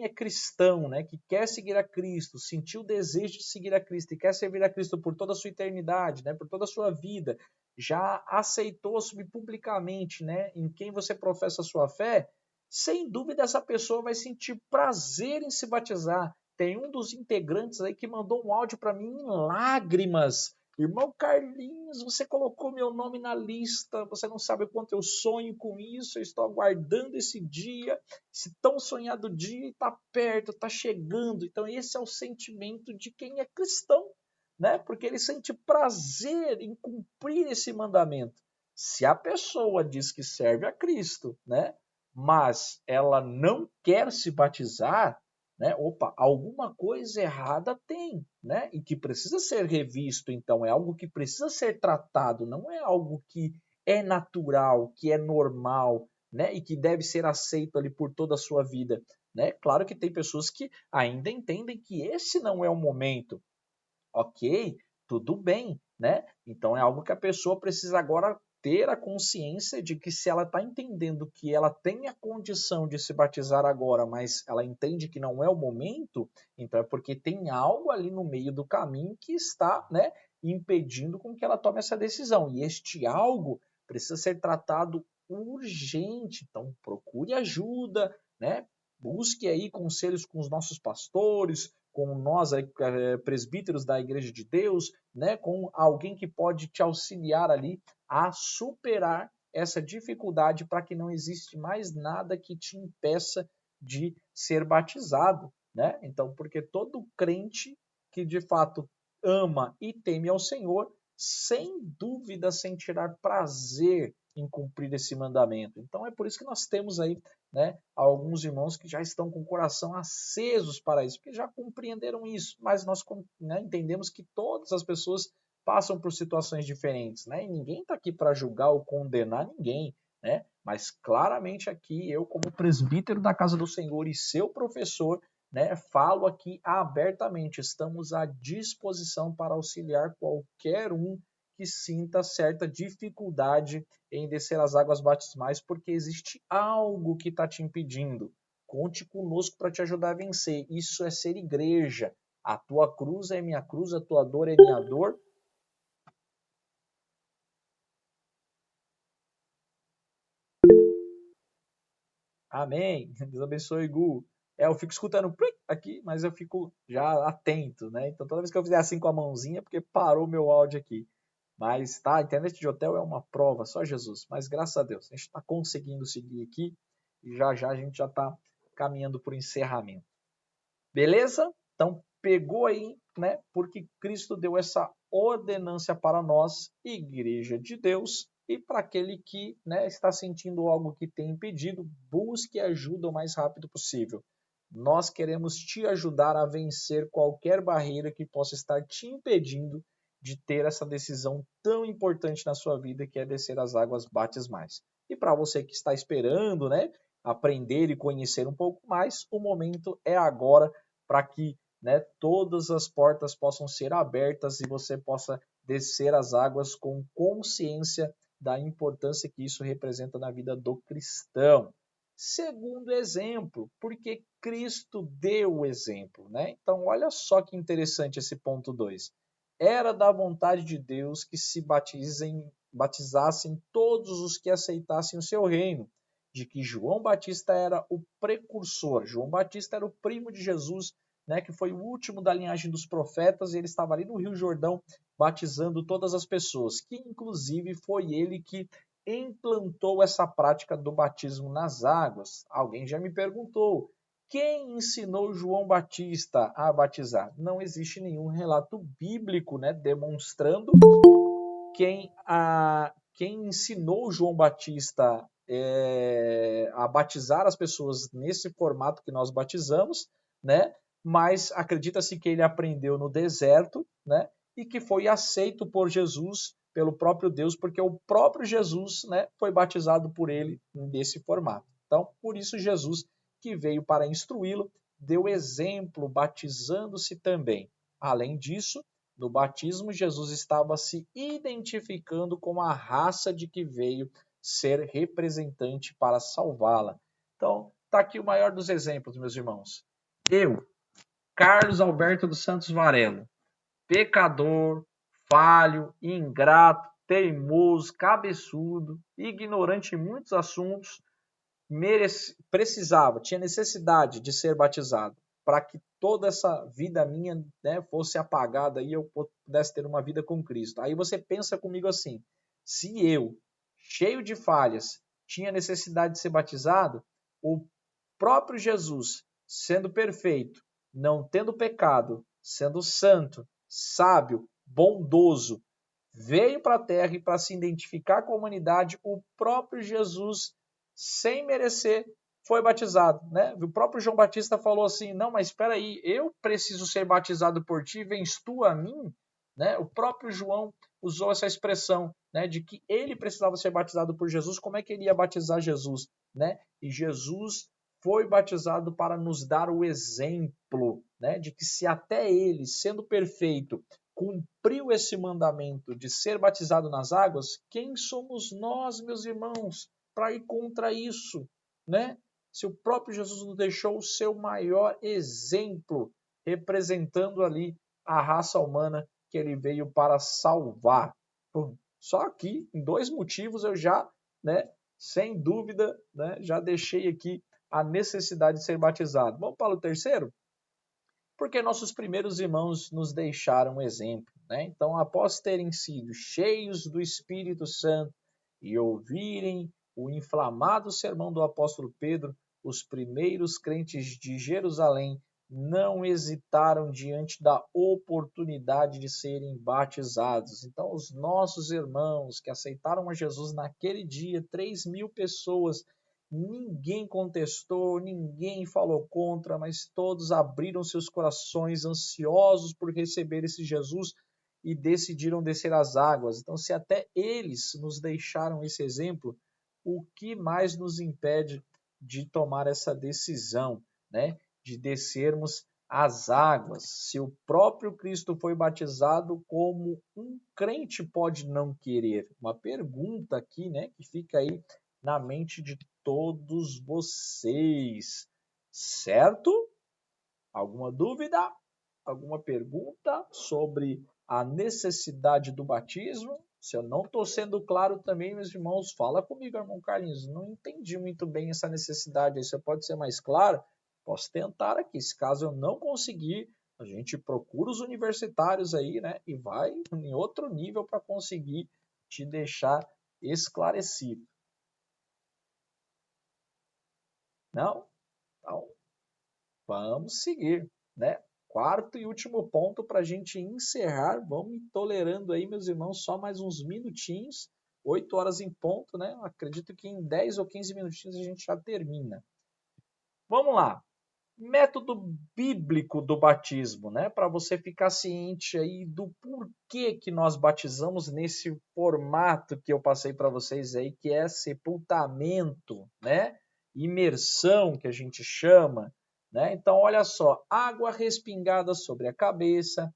é cristão, né, que quer seguir a Cristo, sentiu o desejo de seguir a Cristo e quer servir a Cristo por toda a sua eternidade, né, por toda a sua vida, já aceitou assumir publicamente, né, em quem você professa a sua fé, sem dúvida essa pessoa vai sentir prazer em se batizar. Tem um dos integrantes aí que mandou um áudio para mim em lágrimas. Irmão Carlinhos, você colocou meu nome na lista, você não sabe o quanto eu sonho com isso, eu estou aguardando esse dia, esse tão sonhado dia está perto, está chegando. Então esse é o sentimento de quem é cristão, né? Porque ele sente prazer em cumprir esse mandamento. Se a pessoa diz que serve a Cristo, né? Mas ela não quer se batizar, né? Opa, alguma coisa errada tem, né? E que precisa ser revisto, então é algo que precisa ser tratado, não é algo que é natural, que é normal, né? E que deve ser aceito ali por toda a sua vida, né? Claro que tem pessoas que ainda entendem que esse não é o momento. Ok, tudo bem, né? Então é algo que a pessoa precisa agora ter a consciência de que se ela está entendendo que ela tem a condição de se batizar agora, mas ela entende que não é o momento, então é porque tem algo ali no meio do caminho que está, né, impedindo com que ela tome essa decisão. E este algo precisa ser tratado urgente. Então procure ajuda, né? Busque aí conselhos com os nossos pastores, com nós, presbíteros da Igreja de Deus, né, com alguém que pode te auxiliar ali a superar essa dificuldade para que não existe mais nada que te impeça de ser batizado, né? Então, porque todo crente que de fato ama e teme ao Senhor, sem dúvida sentirá prazer em cumprir esse mandamento. Então é por isso que nós temos aí, né, alguns irmãos que já estão com o coração acesos para isso, porque já compreenderam isso, mas nós, né, entendemos que todas as pessoas passam por situações diferentes, né, e ninguém está aqui para julgar ou condenar ninguém, né, mas claramente aqui eu, como presbítero da Casa do Senhor e seu professor, né, falo aqui abertamente, estamos à disposição para auxiliar qualquer um que sinta certa dificuldade em descer as águas batismais, porque existe algo que está te impedindo. Conte conosco para te ajudar a vencer. Isso é ser igreja. A tua cruz é minha cruz, a tua dor é minha dor. Amém. Deus abençoe, Gu. Eu fico escutando aqui, mas eu fico já atento, né? Então toda vez que eu fizer assim com a mãozinha, porque parou meu áudio aqui. Mas tá, a internet de hotel é uma prova, só Jesus. Mas graças a Deus, a gente está conseguindo seguir aqui e já já a gente já está caminhando para o encerramento. Beleza? Então pegou aí, né? Porque Cristo deu essa ordenância para nós, igreja de Deus, e para aquele que, né, está sentindo algo que tem impedido, busque ajuda o mais rápido possível. Nós queremos te ajudar a vencer qualquer barreira que possa estar te impedindo de ter essa decisão tão importante na sua vida, que é descer as águas batismais. E para você que está esperando, né, aprender e conhecer um pouco mais, o momento é agora para que, né, todas as portas possam ser abertas e você possa descer as águas com consciência da importância que isso representa na vida do cristão. Segundo exemplo, porque Cristo deu o exemplo, né? Então, olha só que interessante esse ponto 2. Era da vontade de Deus que se batizassem todos os que aceitassem o seu reino, de que João Batista era o precursor. João Batista era o primo de Jesus, né, que foi o último da linhagem dos profetas, e ele estava ali no Rio Jordão batizando todas as pessoas, que inclusive foi ele que implantou essa prática do batismo nas águas. Alguém já me perguntou, quem ensinou João Batista a batizar? Não existe nenhum relato bíblico, né, demonstrando quem ensinou João Batista a batizar as pessoas nesse formato que nós batizamos, né? Mas acredita-se que ele aprendeu no deserto, né? E que foi aceito por Jesus, pelo próprio Deus, porque o próprio Jesus, né, foi batizado por ele nesse formato. Então, por isso Jesus, que veio para instruí-lo, deu exemplo batizando-se também. Além disso, no batismo, Jesus estava se identificando com a raça de que veio ser representante para salvá-la. Então, está aqui o maior dos exemplos, meus irmãos. Eu, Carlos Alberto dos Santos Varela, pecador, falho, ingrato, teimoso, cabeçudo, ignorante em muitos assuntos, precisava, tinha necessidade de ser batizado para que toda essa vida minha, né, fosse apagada e eu pudesse ter uma vida com Cristo. Aí você pensa comigo assim, se eu, cheio de falhas, tinha necessidade de ser batizado, o próprio Jesus, sendo perfeito, não tendo pecado, sendo santo, sábio, bondoso, veio para a terra e para se identificar com a humanidade, o próprio Jesus, sem merecer, foi batizado, né? O próprio João Batista falou assim, não, mas espera aí, eu preciso ser batizado por ti, vens tu a mim? Né? O próprio João usou essa expressão, né, de que ele precisava ser batizado por Jesus, como é que ele ia batizar Jesus? Né? E Jesus foi batizado para nos dar o exemplo, né, de que se até ele, sendo perfeito, cumpriu esse mandamento de ser batizado nas águas, quem somos nós, meus irmãos, para ir contra isso, né? Se o próprio Jesus nos deixou o seu maior exemplo, representando ali a raça humana que ele veio para salvar. Só aqui, em 2 motivos, eu já, né, sem dúvida, né, já deixei aqui a necessidade de ser batizado. Vamos para o terceiro? Porque nossos primeiros irmãos nos deixaram um exemplo, né? Então, após terem sido cheios do Espírito Santo e ouvirem o inflamado sermão do apóstolo Pedro, os primeiros crentes de Jerusalém não hesitaram diante da oportunidade de serem batizados. Então, os nossos irmãos que aceitaram a Jesus naquele dia, 3.000 pessoas, ninguém contestou, ninguém falou contra, mas todos abriram seus corações ansiosos por receber esse Jesus e decidiram descer as águas. Então, se até eles nos deixaram esse exemplo, o que mais nos impede de tomar essa decisão, né? De descermos as águas? Se o próprio Cristo foi batizado, como um crente pode não querer? Uma pergunta aqui, né, que fica aí na mente de todos vocês, certo? Alguma dúvida? Alguma pergunta sobre a necessidade do batismo? Se eu não estou sendo claro também, meus irmãos, fala comigo, irmão Carlinhos. Não entendi muito bem essa necessidade aí. Você pode ser mais claro? Posso tentar aqui. Se caso eu não conseguir, a gente procura os universitários aí, né? E vai em outro nível para conseguir te deixar esclarecido. Não? Então, vamos seguir, né? Quarto e último ponto para a gente encerrar. Vamos me tolerando aí, meus irmãos, só mais uns minutinhos. 8 horas em ponto, né? Acredito que em 10 ou 15 minutinhos a gente já termina. Vamos lá. Método bíblico do batismo, né? Para você ficar ciente aí do porquê que nós batizamos nesse formato que eu passei para vocês aí, que é sepultamento, né? Imersão, que a gente chama, né? Então, olha só, água respingada sobre a cabeça,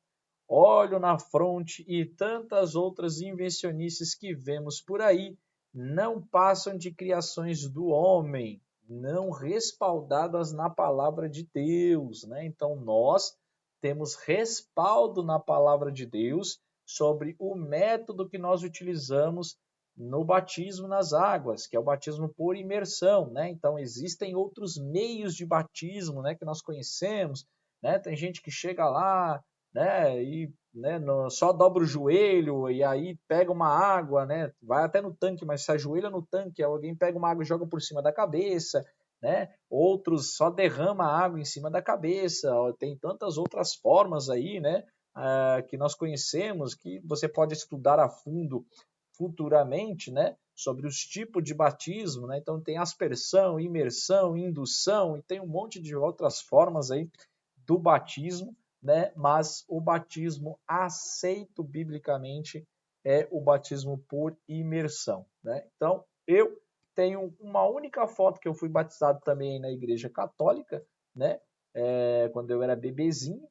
óleo na fronte e tantas outras invencionices que vemos por aí não passam de criações do homem, não respaldadas na palavra de Deus, né? Então nós temos respaldo na palavra de Deus sobre o método que nós utilizamos no batismo nas águas, que é o batismo por imersão, né? Então existem outros meios de batismo, né, que nós conhecemos, né? Tem gente que chega lá, né, e né, só dobra o joelho e aí pega uma água, né, vai até no tanque, mas se ajoelha no tanque, alguém pega uma água e joga por cima da cabeça, né? Outros só derrama água em cima da cabeça. Tem tantas outras formas aí, né, que nós conhecemos, que você pode estudar a fundo futuramente, né, sobre os tipos de batismo, né? Então tem aspersão, imersão, indução e tem um monte de outras formas aí do batismo, né? Mas o batismo aceito biblicamente é o batismo por imersão, né? Então, eu tenho uma única foto que eu fui batizado também na igreja católica, né? Quando eu era bebezinho,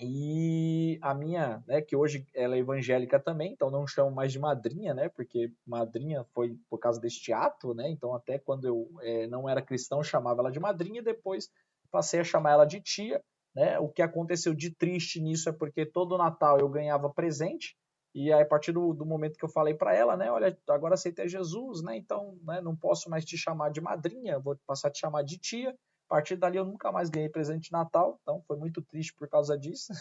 e a minha, né, que hoje ela é evangélica também, então não chamo mais de madrinha, né, porque madrinha foi por causa deste ato, né, então até quando eu não era cristão chamava ela de madrinha, depois passei a chamar ela de tia, né, o que aconteceu de triste nisso é porque todo Natal eu ganhava presente, e aí a partir do momento que eu falei para ela, né, olha, agora aceitei Jesus, né, então né, não posso mais te chamar de madrinha, vou passar a te chamar de tia. A partir dali eu nunca mais ganhei presente de Natal, então foi muito triste por causa disso,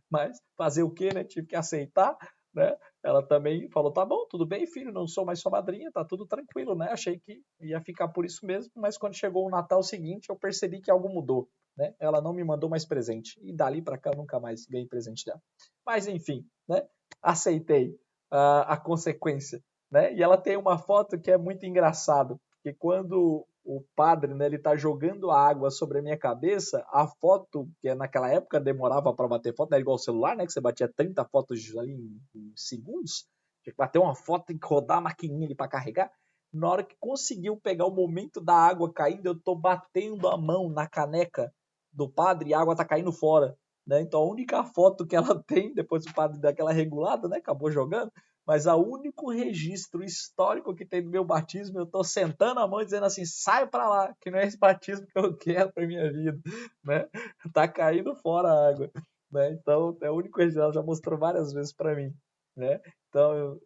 mas fazer o quê, né? Tive que aceitar, né? Ela também falou: tá bom, tudo bem, filho, não sou mais sua madrinha, tá tudo tranquilo, né? Achei que ia ficar por isso mesmo, mas quando chegou o Natal seguinte, eu percebi que algo mudou, né? Ela não me mandou mais presente, e dali para cá eu nunca mais ganhei presente dela. Mas enfim, né? Aceitei a consequência, né? E ela tem uma foto que é muito engraçado, porque quando o padre, né, ele tá jogando água sobre a minha cabeça, a foto, que naquela época demorava para bater foto, não era igual o celular, né, que você batia 30 fotos ali em segundos, tinha que bater uma foto e rodar a maquininha ali para carregar. Na hora que conseguiu pegar o momento da água caindo, eu tô batendo a mão na caneca do padre e a água tá caindo fora, né? Então a única foto que ela tem, depois o padre daquela regulada, né, acabou jogando, mas o único registro histórico que tem do meu batismo, eu tô sentando a mão e dizendo assim, sai para lá, que não é esse batismo que eu quero para minha vida, né? Tá caindo fora a água, né? Então, é o único registro, ela já mostrou várias vezes para mim, né? Então,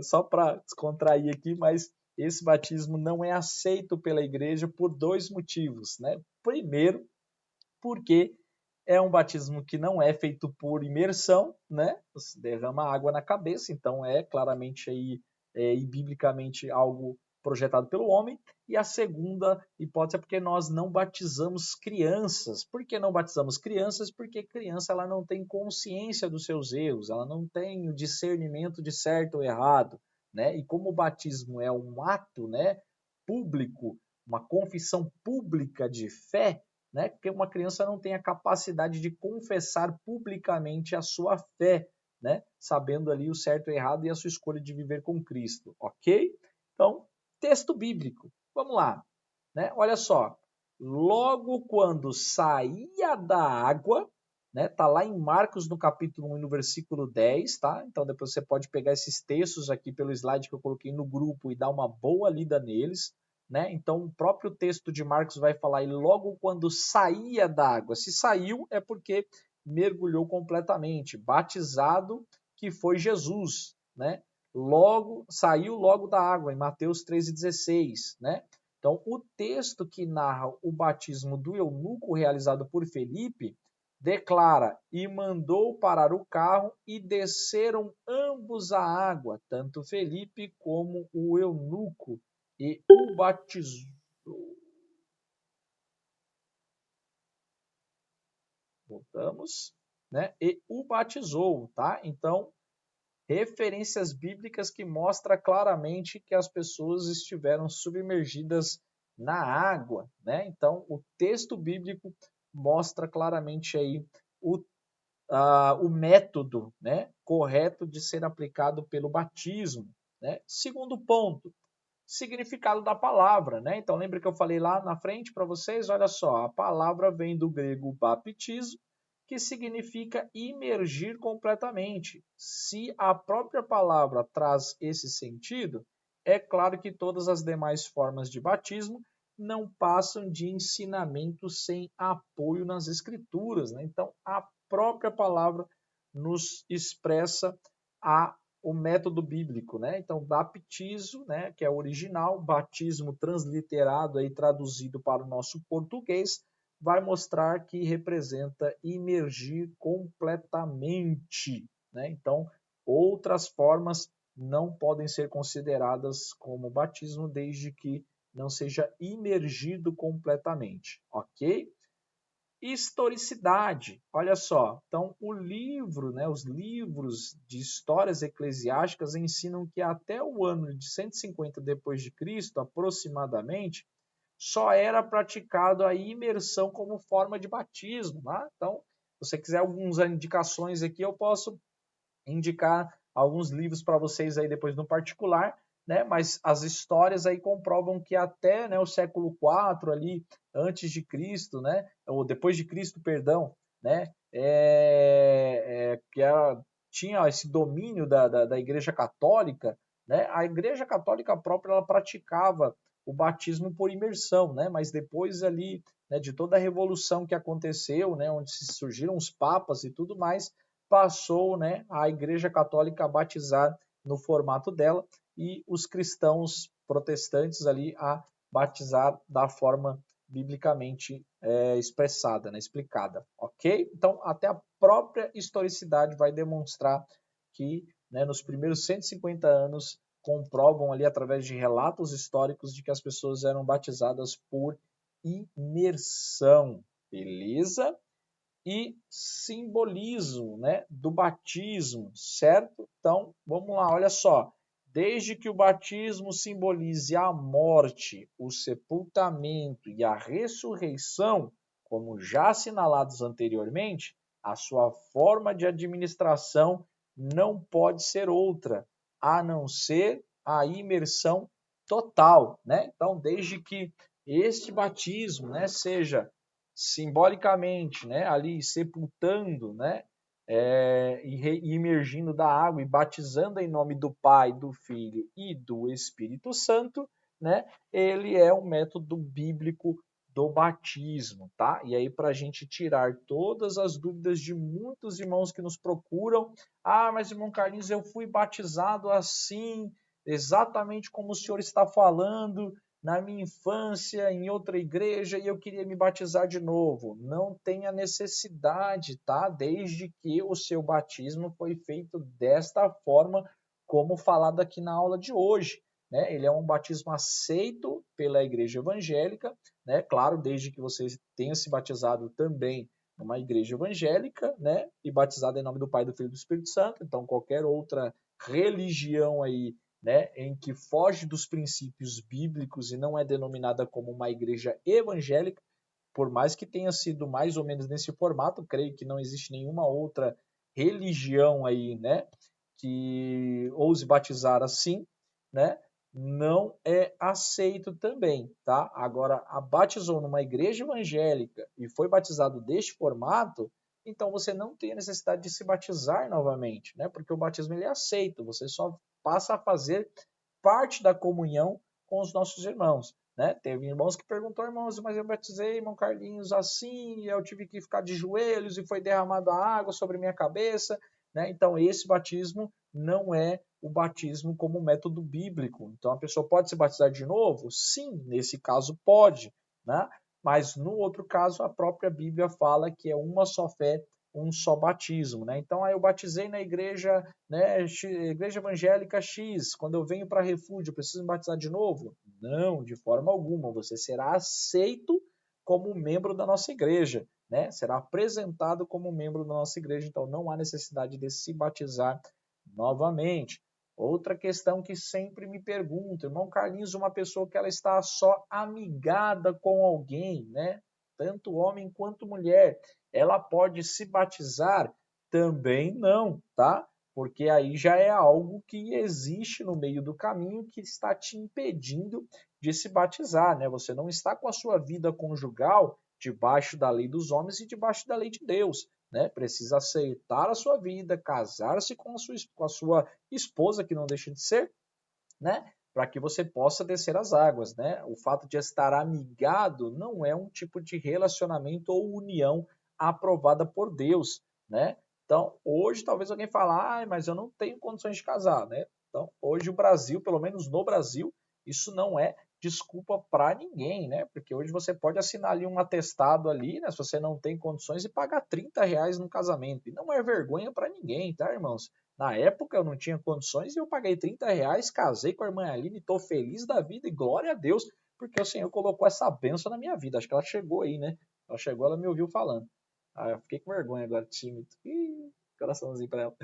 só para descontrair aqui, mas esse batismo não é aceito pela igreja por dois motivos, né? Primeiro, porque é um batismo que não é feito por imersão, né? Você derrama água na cabeça, então é claramente aí e biblicamente algo projetado pelo homem. E a segunda hipótese é porque nós não batizamos crianças. Por que não batizamos crianças? Porque criança ela não tem consciência dos seus erros, ela não tem o discernimento de certo ou errado, né? E como o batismo é um ato, né, público, uma confissão pública de fé, né? Porque uma criança não tem a capacidade de confessar publicamente a sua fé, né? Sabendo ali o certo e o errado e a sua escolha de viver com Cristo, ok? Então, texto bíblico. Vamos lá, né? Olha só. Logo quando saía da água, né? Tá lá em Marcos no capítulo 1 e no versículo 10, tá? Então depois você pode pegar esses textos aqui pelo slide que eu coloquei no grupo e dar uma boa lida neles, né? Então o próprio texto de Marcos vai falar e logo quando saía da água. Se saiu é porque mergulhou completamente, batizado que foi Jesus, né? Saiu logo da água em Mateus 13:16, né? Então, o texto que narra o batismo do eunuco realizado por Felipe declara: e mandou parar o carro e desceram ambos à água, tanto Felipe como o eunuco, e o batizou. Voltamos, né? E o batizou, tá? Então, referências bíblicas que mostram claramente que as pessoas estiveram submergidas na água, né? Então, o texto bíblico mostra claramente aí o método, né, correto de ser aplicado pelo batismo, né? Segundo ponto, significado da palavra, né? Então, lembra que eu falei lá na frente para vocês? Olha só, a palavra vem do grego baptizo, que significa imergir completamente. Se a própria palavra traz esse sentido, é claro que todas as demais formas de batismo não passam de ensinamento sem apoio nas escrituras, né? Então, a própria palavra nos expressa o método bíblico, né? Então, baptizo, né, que é o original, batismo transliterado aí traduzido para o nosso português, vai mostrar que representa imergir completamente, né? Então, outras formas não podem ser consideradas como batismo desde que não seja imergido completamente, ok? Historicidade, olha só. Então, o livro, né, os livros de histórias eclesiásticas ensinam que até o ano de 150 depois de Cristo, aproximadamente, só era praticado a imersão como forma de batismo, tá? Então, se você quiser algumas indicações aqui, eu posso indicar alguns livros para vocês aí depois no particular, né? Mas as histórias aí comprovam que até, né, o século IV ali, antes de Cristo, né, ou depois de Cristo, perdão, né, tinha esse domínio da Igreja Católica, né? A Igreja Católica própria ela praticava o batismo por imersão, né? Mas depois ali, né, de toda a revolução que aconteceu, né, onde surgiram os papas e tudo mais, passou, né, a Igreja Católica a batizar no formato dela e os cristãos protestantes ali a batizar da forma biblicamente expressada, né, explicada, ok? Então, até a própria historicidade vai demonstrar que, né, nos primeiros 150 anos comprovam ali através de relatos históricos de que as pessoas eram batizadas por imersão, beleza? E simbolismo, né, do batismo, certo? Então, vamos lá, olha só. Desde que o batismo simbolize a morte, o sepultamento e a ressurreição, como já assinalados anteriormente, a sua forma de administração não pode ser outra, a não ser a imersão total, né? Então, desde que este batismo, né, seja simbolicamente, né, ali sepultando, né, e imergindo da água e batizando em nome do Pai, do Filho e do Espírito Santo, né, ele é um método bíblico do batismo, tá? E aí para a gente tirar todas as dúvidas de muitos irmãos que nos procuram, mas irmão Carlinhos, eu fui batizado assim, exatamente como o senhor está falando, na minha infância, em outra igreja, e eu queria me batizar de novo. Não tenha necessidade, tá? Desde que o seu batismo foi feito desta forma, como falado aqui na aula de hoje, né? Ele é um batismo aceito pela igreja evangélica, né? Claro, desde que você tenha se batizado também numa igreja evangélica, né? E batizado em nome do Pai, do Filho e do Espírito Santo. Então, qualquer outra religião aí né, em que foge dos princípios bíblicos e não é denominada como uma igreja evangélica, por mais que tenha sido mais ou menos nesse formato, creio que não existe nenhuma outra religião aí, né, que ouse batizar assim, né, não é aceito também, tá? Agora, batizou numa igreja evangélica e foi batizado deste formato, então você não tem a necessidade de se batizar novamente, né? Porque o batismo ele é aceito, você só passa a fazer parte da comunhão com os nossos irmãos. Né? Teve irmãos que perguntou, irmãos, mas eu batizei irmão Carlinhos assim, e eu tive que ficar de joelhos e foi derramada água sobre minha cabeça. Né? Então, esse batismo não é o batismo como método bíblico. Então, a pessoa pode se batizar de novo? Sim, nesse caso pode. Né? Mas no outro caso, a própria Bíblia fala que é uma só fé, um só batismo. Né? Então, aí eu batizei na igreja, né, igreja evangélica X, quando eu venho para refúgio, eu preciso me batizar de novo? Não, de forma alguma. Você será aceito como membro da nossa igreja, né? Será apresentado como membro da nossa igreja, então não há necessidade de se batizar novamente. Outra questão que sempre me pergunto, irmão Carlinhos, uma pessoa que ela está só amigada com alguém, né? Tanto homem quanto mulher, ela pode se batizar? Também não, tá? Porque aí já é algo que existe no meio do caminho que está te impedindo de se batizar, né? Você não está com a sua vida conjugal debaixo da lei dos homens e debaixo da lei de Deus, né? Precisa aceitar a sua vida, casar-se com a sua esposa, que não deixa de ser, né? Para que você possa descer as águas, né? O fato de estar amigado não é um tipo de relacionamento ou união aprovada por Deus, né? Então, hoje talvez alguém fale, mas eu não tenho condições de casar, né? Então, hoje o Brasil, pelo menos no Brasil, isso não é desculpa para ninguém, né? Porque hoje você pode assinar ali um atestado ali, né? Se você não tem condições e pagar R$ 30 no casamento. E não é vergonha para ninguém, tá, irmãos? Na época eu não tinha condições e eu paguei R$ 30, casei com a irmã Aline, estou feliz da vida e glória a Deus, porque o Senhor colocou essa bênção na minha vida. Acho que ela chegou aí, né? Ela chegou, ela me ouviu falando. Eu fiquei com vergonha agora, tímido. Coraçãozinho para ela.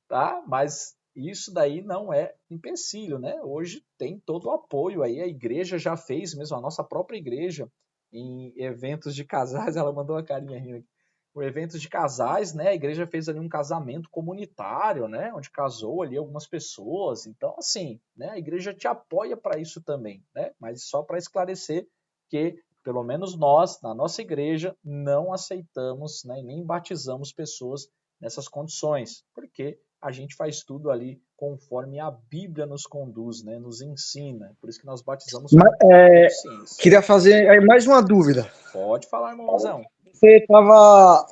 Tá? Mas isso daí não é empecilho, né? Hoje tem todo o apoio aí, a igreja já fez mesmo, a nossa própria igreja, em eventos de casais, ela mandou uma carinha rindo aqui. Por eventos de casais, né? A igreja fez ali um casamento comunitário, né? Onde casou ali algumas pessoas. Então, assim, né? A igreja te apoia para isso também, né? Mas só para esclarecer que, pelo menos nós, na nossa igreja, não aceitamos, né? E nem batizamos pessoas nessas condições, porque a gente faz tudo ali conforme a Bíblia nos conduz, né? Nos ensina. Por isso que nós batizamos Mas, com consciência. queria fazer mais uma dúvida. Pode falar, irmãozão. Você estava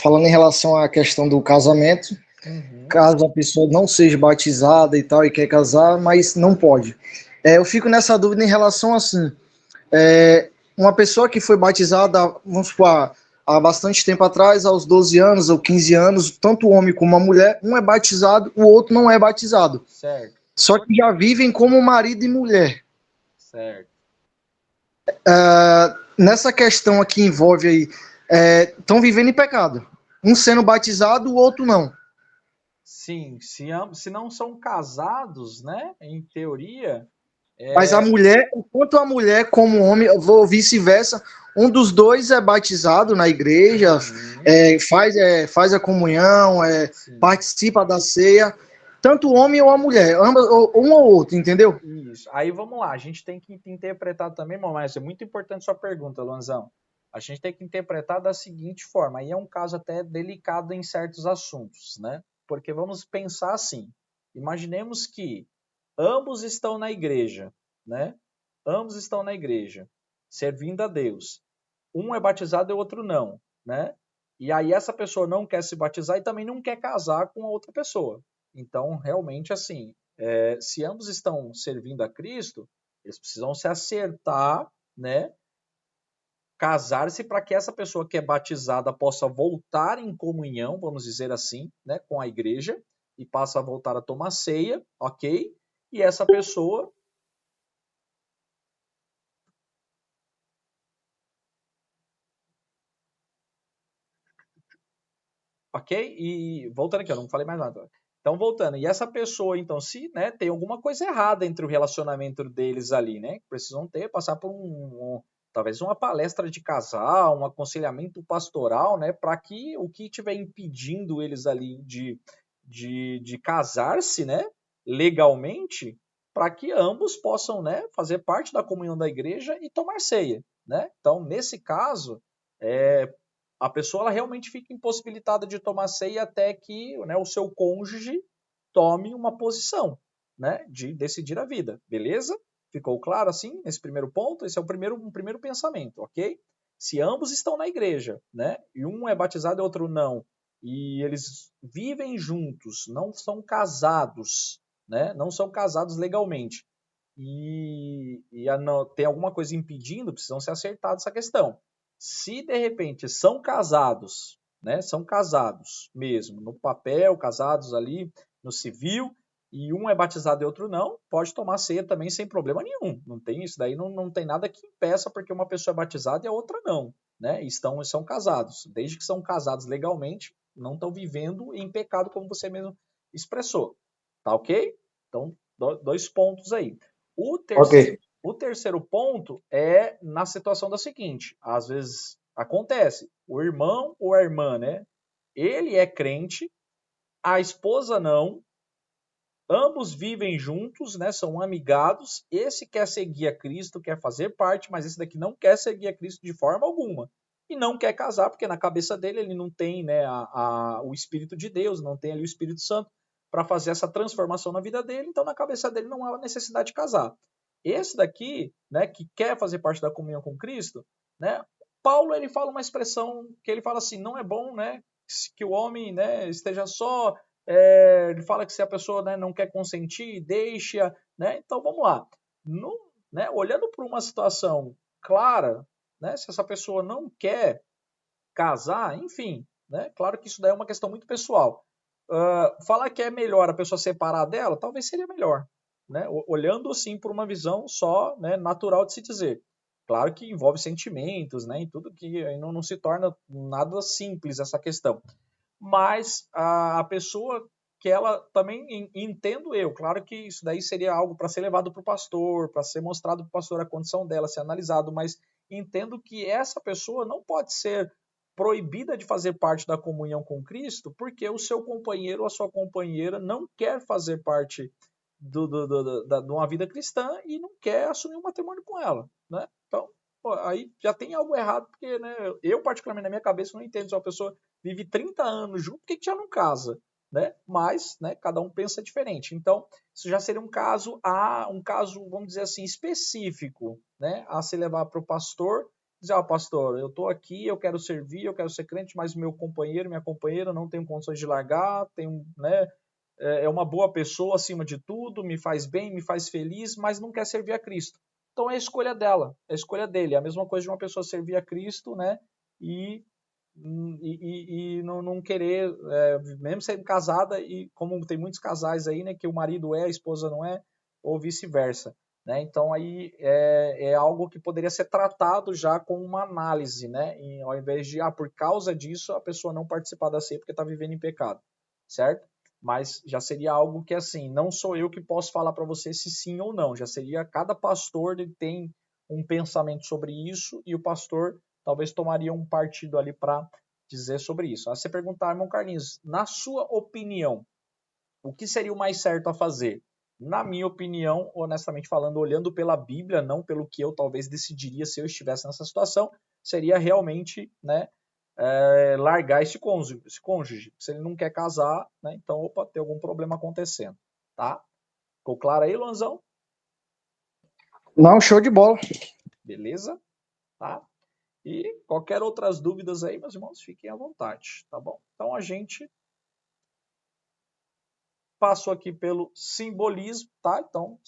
falando em relação à questão do casamento, Uhum. caso a pessoa não seja batizada e tal e quer casar, mas não pode. Eu fico nessa dúvida em relação assim, uma pessoa que foi batizada, vamos supor, há bastante tempo atrás, aos 12 anos ou 15 anos, tanto o homem como a mulher, um é batizado, o outro não é batizado. Certo, Só que já vivem como marido e mulher. certo. Nessa questão aqui envolve aí, estão vivendo em pecado. Um sendo batizado, o outro não. Sim, se não são casados, né? Em teoria, Mas a é. mulher, tanto a mulher como o homem, ou vice-versa, um dos dois é batizado na igreja, Uhum. faz a comunhão, Sim. participa da ceia, tanto o homem ou a mulher, ambas, ou um ou outro, entendeu? Isso. Aí vamos lá, a gente tem que interpretar também, irmão, mas é muito importante sua pergunta, Luanzão. A gente tem que interpretar da seguinte forma, aí é um caso até delicado em certos assuntos, né? Porque vamos pensar assim, imaginemos que ambos estão na igreja, né? Ambos estão na igreja, servindo a Deus. Um é batizado e o outro não, né? E aí essa pessoa não quer se batizar e também não quer casar com a outra pessoa. Então, realmente, assim, se ambos estão servindo a Cristo, eles precisam se acertar, né? Casar-se para que essa pessoa que é batizada possa voltar em comunhão, vamos dizer assim, né, com a igreja e passa a voltar a tomar ceia, ok? E essa pessoa, ok? E voltando aqui, eu não falei mais nada. Então, voltando, e essa pessoa, então, se, né, tem alguma coisa errada entre o relacionamento deles ali, né? Precisam passar por talvez uma palestra de casal, um aconselhamento pastoral, né? Para que o que estiver impedindo eles ali de casar-se, né? Legalmente, para que ambos possam, né, fazer parte da comunhão da igreja e tomar ceia, né? Então, nesse caso, a pessoa ela realmente fica impossibilitada de tomar ceia até que, né, o seu cônjuge tome uma posição, né, de decidir a vida, beleza? Ficou claro assim nesse primeiro ponto? Esse é um primeiro pensamento, ok? Se ambos estão na igreja, né, e um é batizado e o outro não, e eles vivem juntos, não são casados, né, não são casados legalmente, tem alguma coisa impedindo, precisam ser acertados essa questão. Se de repente são casados, né, são casados mesmo, no papel, casados ali no civil, e um é batizado e outro não, pode tomar ceia também sem problema nenhum. Não tem isso daí, não tem nada que impeça porque uma pessoa é batizada e a outra não, né? São casados. Desde que são casados legalmente, não estão vivendo em pecado como você mesmo expressou. Tá ok? Então, dois pontos aí. Ok. O terceiro ponto é na situação da seguinte: às vezes acontece, o irmão ou a irmã, né? Ele é crente, a esposa não, ambos vivem juntos, né? São amigados. Esse quer seguir a Cristo, quer fazer parte, mas esse daqui não quer seguir a Cristo de forma alguma. E não quer casar, porque na cabeça dele ele não tem, né, o Espírito de Deus, não tem ali o Espírito Santo para fazer essa transformação na vida dele. Então, na cabeça dele não há necessidade de casar. Esse daqui, né, que quer fazer parte da comunhão com Cristo, né? Paulo ele fala uma expressão que ele fala assim: não é bom, né, que o homem, né, esteja só. Ele fala que se a pessoa, né, não quer consentir, deixa, né? Então vamos lá. Né, olhando para uma situação clara, né, se essa pessoa não quer casar, enfim, né? Claro que isso daí é uma questão muito pessoal. Falar que é melhor a pessoa separar dela, talvez seria melhor, né? Olhando assim por uma visão só, né, natural de se dizer. Claro que envolve sentimentos, né, e tudo que aí não se torna nada simples essa questão. Mas a pessoa que ela também entendo eu, claro que isso daí seria algo para ser levado para o pastor, para ser mostrado para o pastor a condição dela, ser analisado, mas entendo que essa pessoa não pode ser proibida de fazer parte da comunhão com Cristo, porque o seu companheiro ou a sua companheira não quer fazer parte de uma vida cristã e não quer assumir um matrimônio com ela, né? Então, pô, aí já tem algo errado, porque, né, eu particularmente na minha cabeça não entendo se uma pessoa vive 30 anos junto, por que já não casa? Né? Mas, né, cada um pensa diferente. Então, isso já seria um caso, vamos dizer assim, específico, né, a se levar para o pastor, dizer, pastor, eu estou aqui, eu quero servir, eu quero ser crente, mas meu companheiro, minha companheira não tem condições de largar, né, é uma boa pessoa acima de tudo, me faz bem, me faz feliz, mas não quer servir a Cristo. Então é a escolha dela, é a escolha dele. É a mesma coisa de uma pessoa servir a Cristo, né, e não querer, mesmo sendo casada, e como tem muitos casais aí, né, que o marido a esposa não é, ou vice-versa. Né? Então aí é algo que poderia ser tratado já com uma análise, né? Ao invés de, por causa disso, a pessoa não participar da ceia porque está vivendo em pecado, certo? Mas já seria algo que, assim, não sou eu que posso falar para você se sim ou não, já seria cada pastor ele tem um pensamento sobre isso e o pastor talvez tomaria um partido ali para dizer sobre isso. Aí você perguntar, irmão Carlinhos, na sua opinião, o que seria o mais certo a fazer? Na minha opinião, honestamente falando, olhando pela Bíblia, não pelo que eu talvez decidiria se eu estivesse nessa situação, seria realmente, né, largar esse cônjuge. Se ele não quer casar, né, então, opa, tem algum problema acontecendo, tá? Ficou claro aí, Luanzão? Não, show de bola. Beleza? Tá? E qualquer outras dúvidas aí, meus irmãos, fiquem à vontade, tá bom? Então a gente passou aqui pelo simbolismo, tá? Então,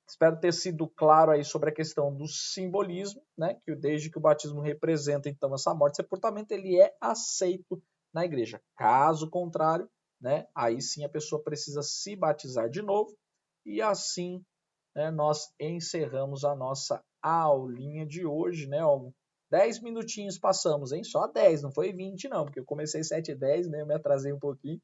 espero ter sido claro aí sobre a questão do simbolismo, né? Que desde que o batismo representa, então, essa morte, sepultamento, ele é aceito na igreja. Caso contrário, né? Aí sim a pessoa precisa se batizar de novo e assim, né, nós encerramos a nossa aulinha de hoje, né? 10 minutinhos passamos, hein? Só 10, não foi 20 não, porque eu comecei 7h10, né? Eu me atrasei um pouquinho.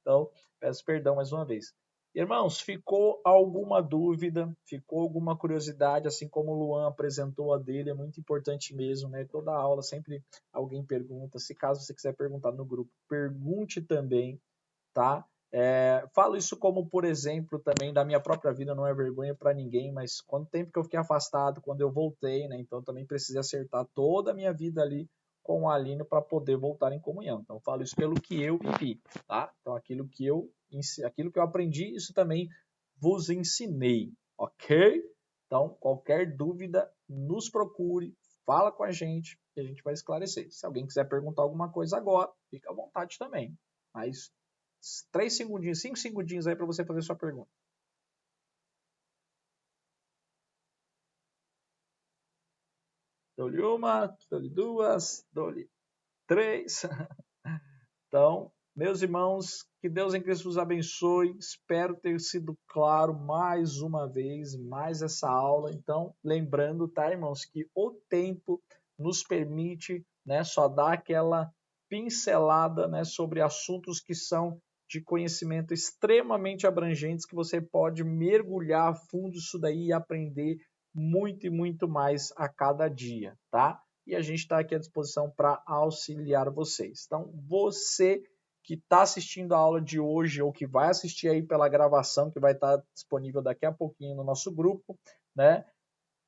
Então, peço perdão mais uma vez. Irmãos, ficou alguma dúvida, ficou alguma curiosidade, assim como o Luan apresentou a dele, é muito importante mesmo, né? Toda aula sempre alguém pergunta, se caso você quiser perguntar no grupo, pergunte também, tá? Falo isso como, por exemplo, também da minha própria vida, não é vergonha para ninguém, mas quanto tempo que eu fiquei afastado, quando eu voltei, né? Então também precisei acertar toda a minha vida ali com a Aline para poder voltar em comunhão. Então falo isso pelo que eu vivi, tá? Então aquilo que eu aprendi, isso também vos ensinei, ok? Então qualquer dúvida, nos procure, fala com a gente que a gente vai esclarecer. Se alguém quiser perguntar alguma coisa agora, fica à vontade também. Mas 3 segundinhos, 5 segundinhos aí para você fazer sua pergunta. Dou-lhe uma, dou-lhe duas, dou-lhe três. Então, meus irmãos, que Deus em Cristo vos abençoe. Espero ter sido claro mais uma vez, mais essa aula. Então, lembrando, tá, irmãos, que o tempo nos permite, né, só dar aquela pincelada, né, sobre assuntos que são de conhecimento extremamente abrangentes, que você pode mergulhar a fundo isso daí e aprender muito e muito mais a cada dia, tá? E a gente está aqui à disposição para auxiliar vocês. Então, você que está assistindo a aula de hoje ou que vai assistir aí pela gravação, que vai estar disponível daqui a pouquinho no nosso grupo, né?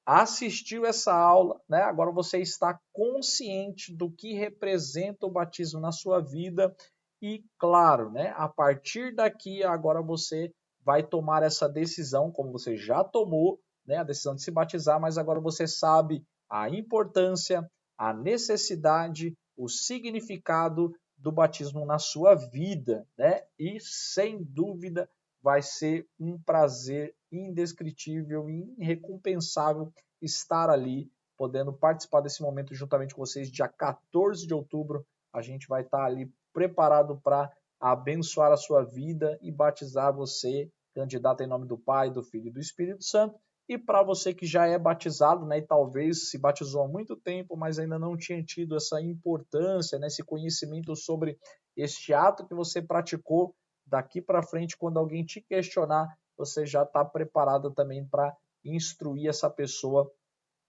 Assistiu essa aula, né? Agora você está consciente do que representa o batismo na sua vida e, claro, né? A partir daqui, agora você vai tomar essa decisão, como você já tomou, né? A decisão de se batizar, mas agora você sabe a importância, a necessidade, o significado do batismo na sua vida, né? E sem dúvida vai ser um prazer indescritível e irrecompensável estar ali, podendo participar desse momento juntamente com vocês. Dia 14 de outubro, a gente vai estar ali preparado para abençoar a sua vida e batizar você, candidato em nome do Pai, do Filho e do Espírito Santo. E para você que já é batizado, né, e talvez se batizou há muito tempo, mas ainda não tinha tido essa importância, né, esse conhecimento sobre este ato que você praticou, daqui para frente, quando alguém te questionar, você já está preparado também para instruir essa pessoa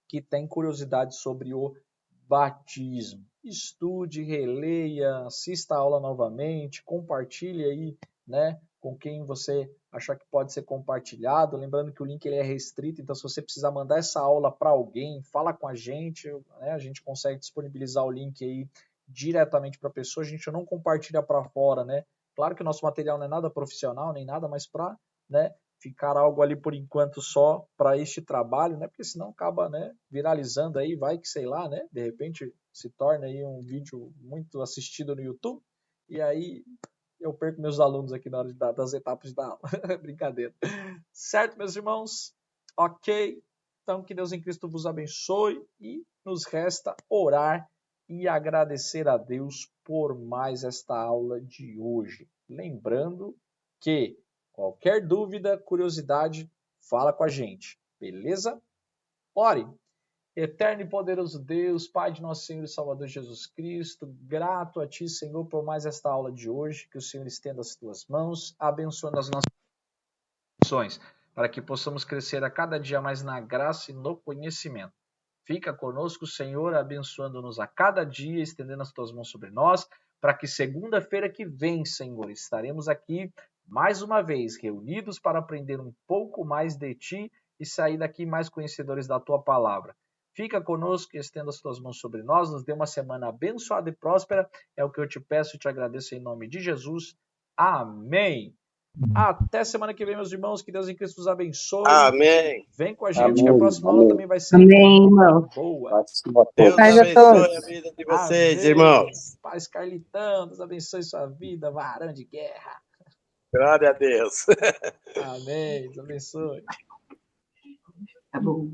que tem curiosidade sobre o batismo. Estude, releia, assista a aula novamente, compartilhe aí, né, com quem você achar que pode ser compartilhado. Lembrando que o link ele é restrito, então se você precisar mandar essa aula para alguém, fala com a gente, né, a gente consegue disponibilizar o link aí diretamente para a pessoa, a gente não compartilha para fora, né? Claro que o nosso material não é nada profissional, nem nada, mas para, né, ficar algo ali por enquanto só para este trabalho, né? Porque senão acaba, né, viralizando aí, vai que sei lá, né? De repente se torna aí um vídeo muito assistido no YouTube e aí eu perco meus alunos aqui na hora das etapas da aula. Brincadeira. Certo, meus irmãos? Ok. Então que Deus em Cristo vos abençoe e nos resta orar e agradecer a Deus por mais esta aula de hoje. Lembrando que qualquer dúvida, curiosidade, fala com a gente, beleza? Ore. Eterno e poderoso Deus, Pai de nosso Senhor e Salvador Jesus Cristo, grato a Ti, Senhor, por mais esta aula de hoje, que o Senhor estenda as Tuas mãos, abençoando as nossas ações, para que possamos crescer a cada dia mais na graça e no conhecimento. Fica conosco, Senhor, abençoando-nos a cada dia, estendendo as Tuas mãos sobre nós, para que segunda-feira que vem, Senhor, estaremos aqui mais uma vez, reunidos para aprender um pouco mais de Ti e sair daqui mais conhecedores da Tua Palavra. Fica conosco e estenda as Tuas mãos sobre nós, nos dê uma semana abençoada e próspera, é o que eu te peço e te agradeço em nome de Jesus. Amém. Até semana que vem, meus irmãos. Que Deus em Cristo os abençoe. Amém. Vem com a gente, que a Amém, próxima aula amém. também vai ser Amém, irmão. boa. Participo a Deus todos. Paz a abençoe a todos. vida de vocês, Amém. irmãos. Paz Carlitão, Deus abençoe sua vida, varão de guerra. Glória a Deus. Amém. Deus abençoe. Tá bom.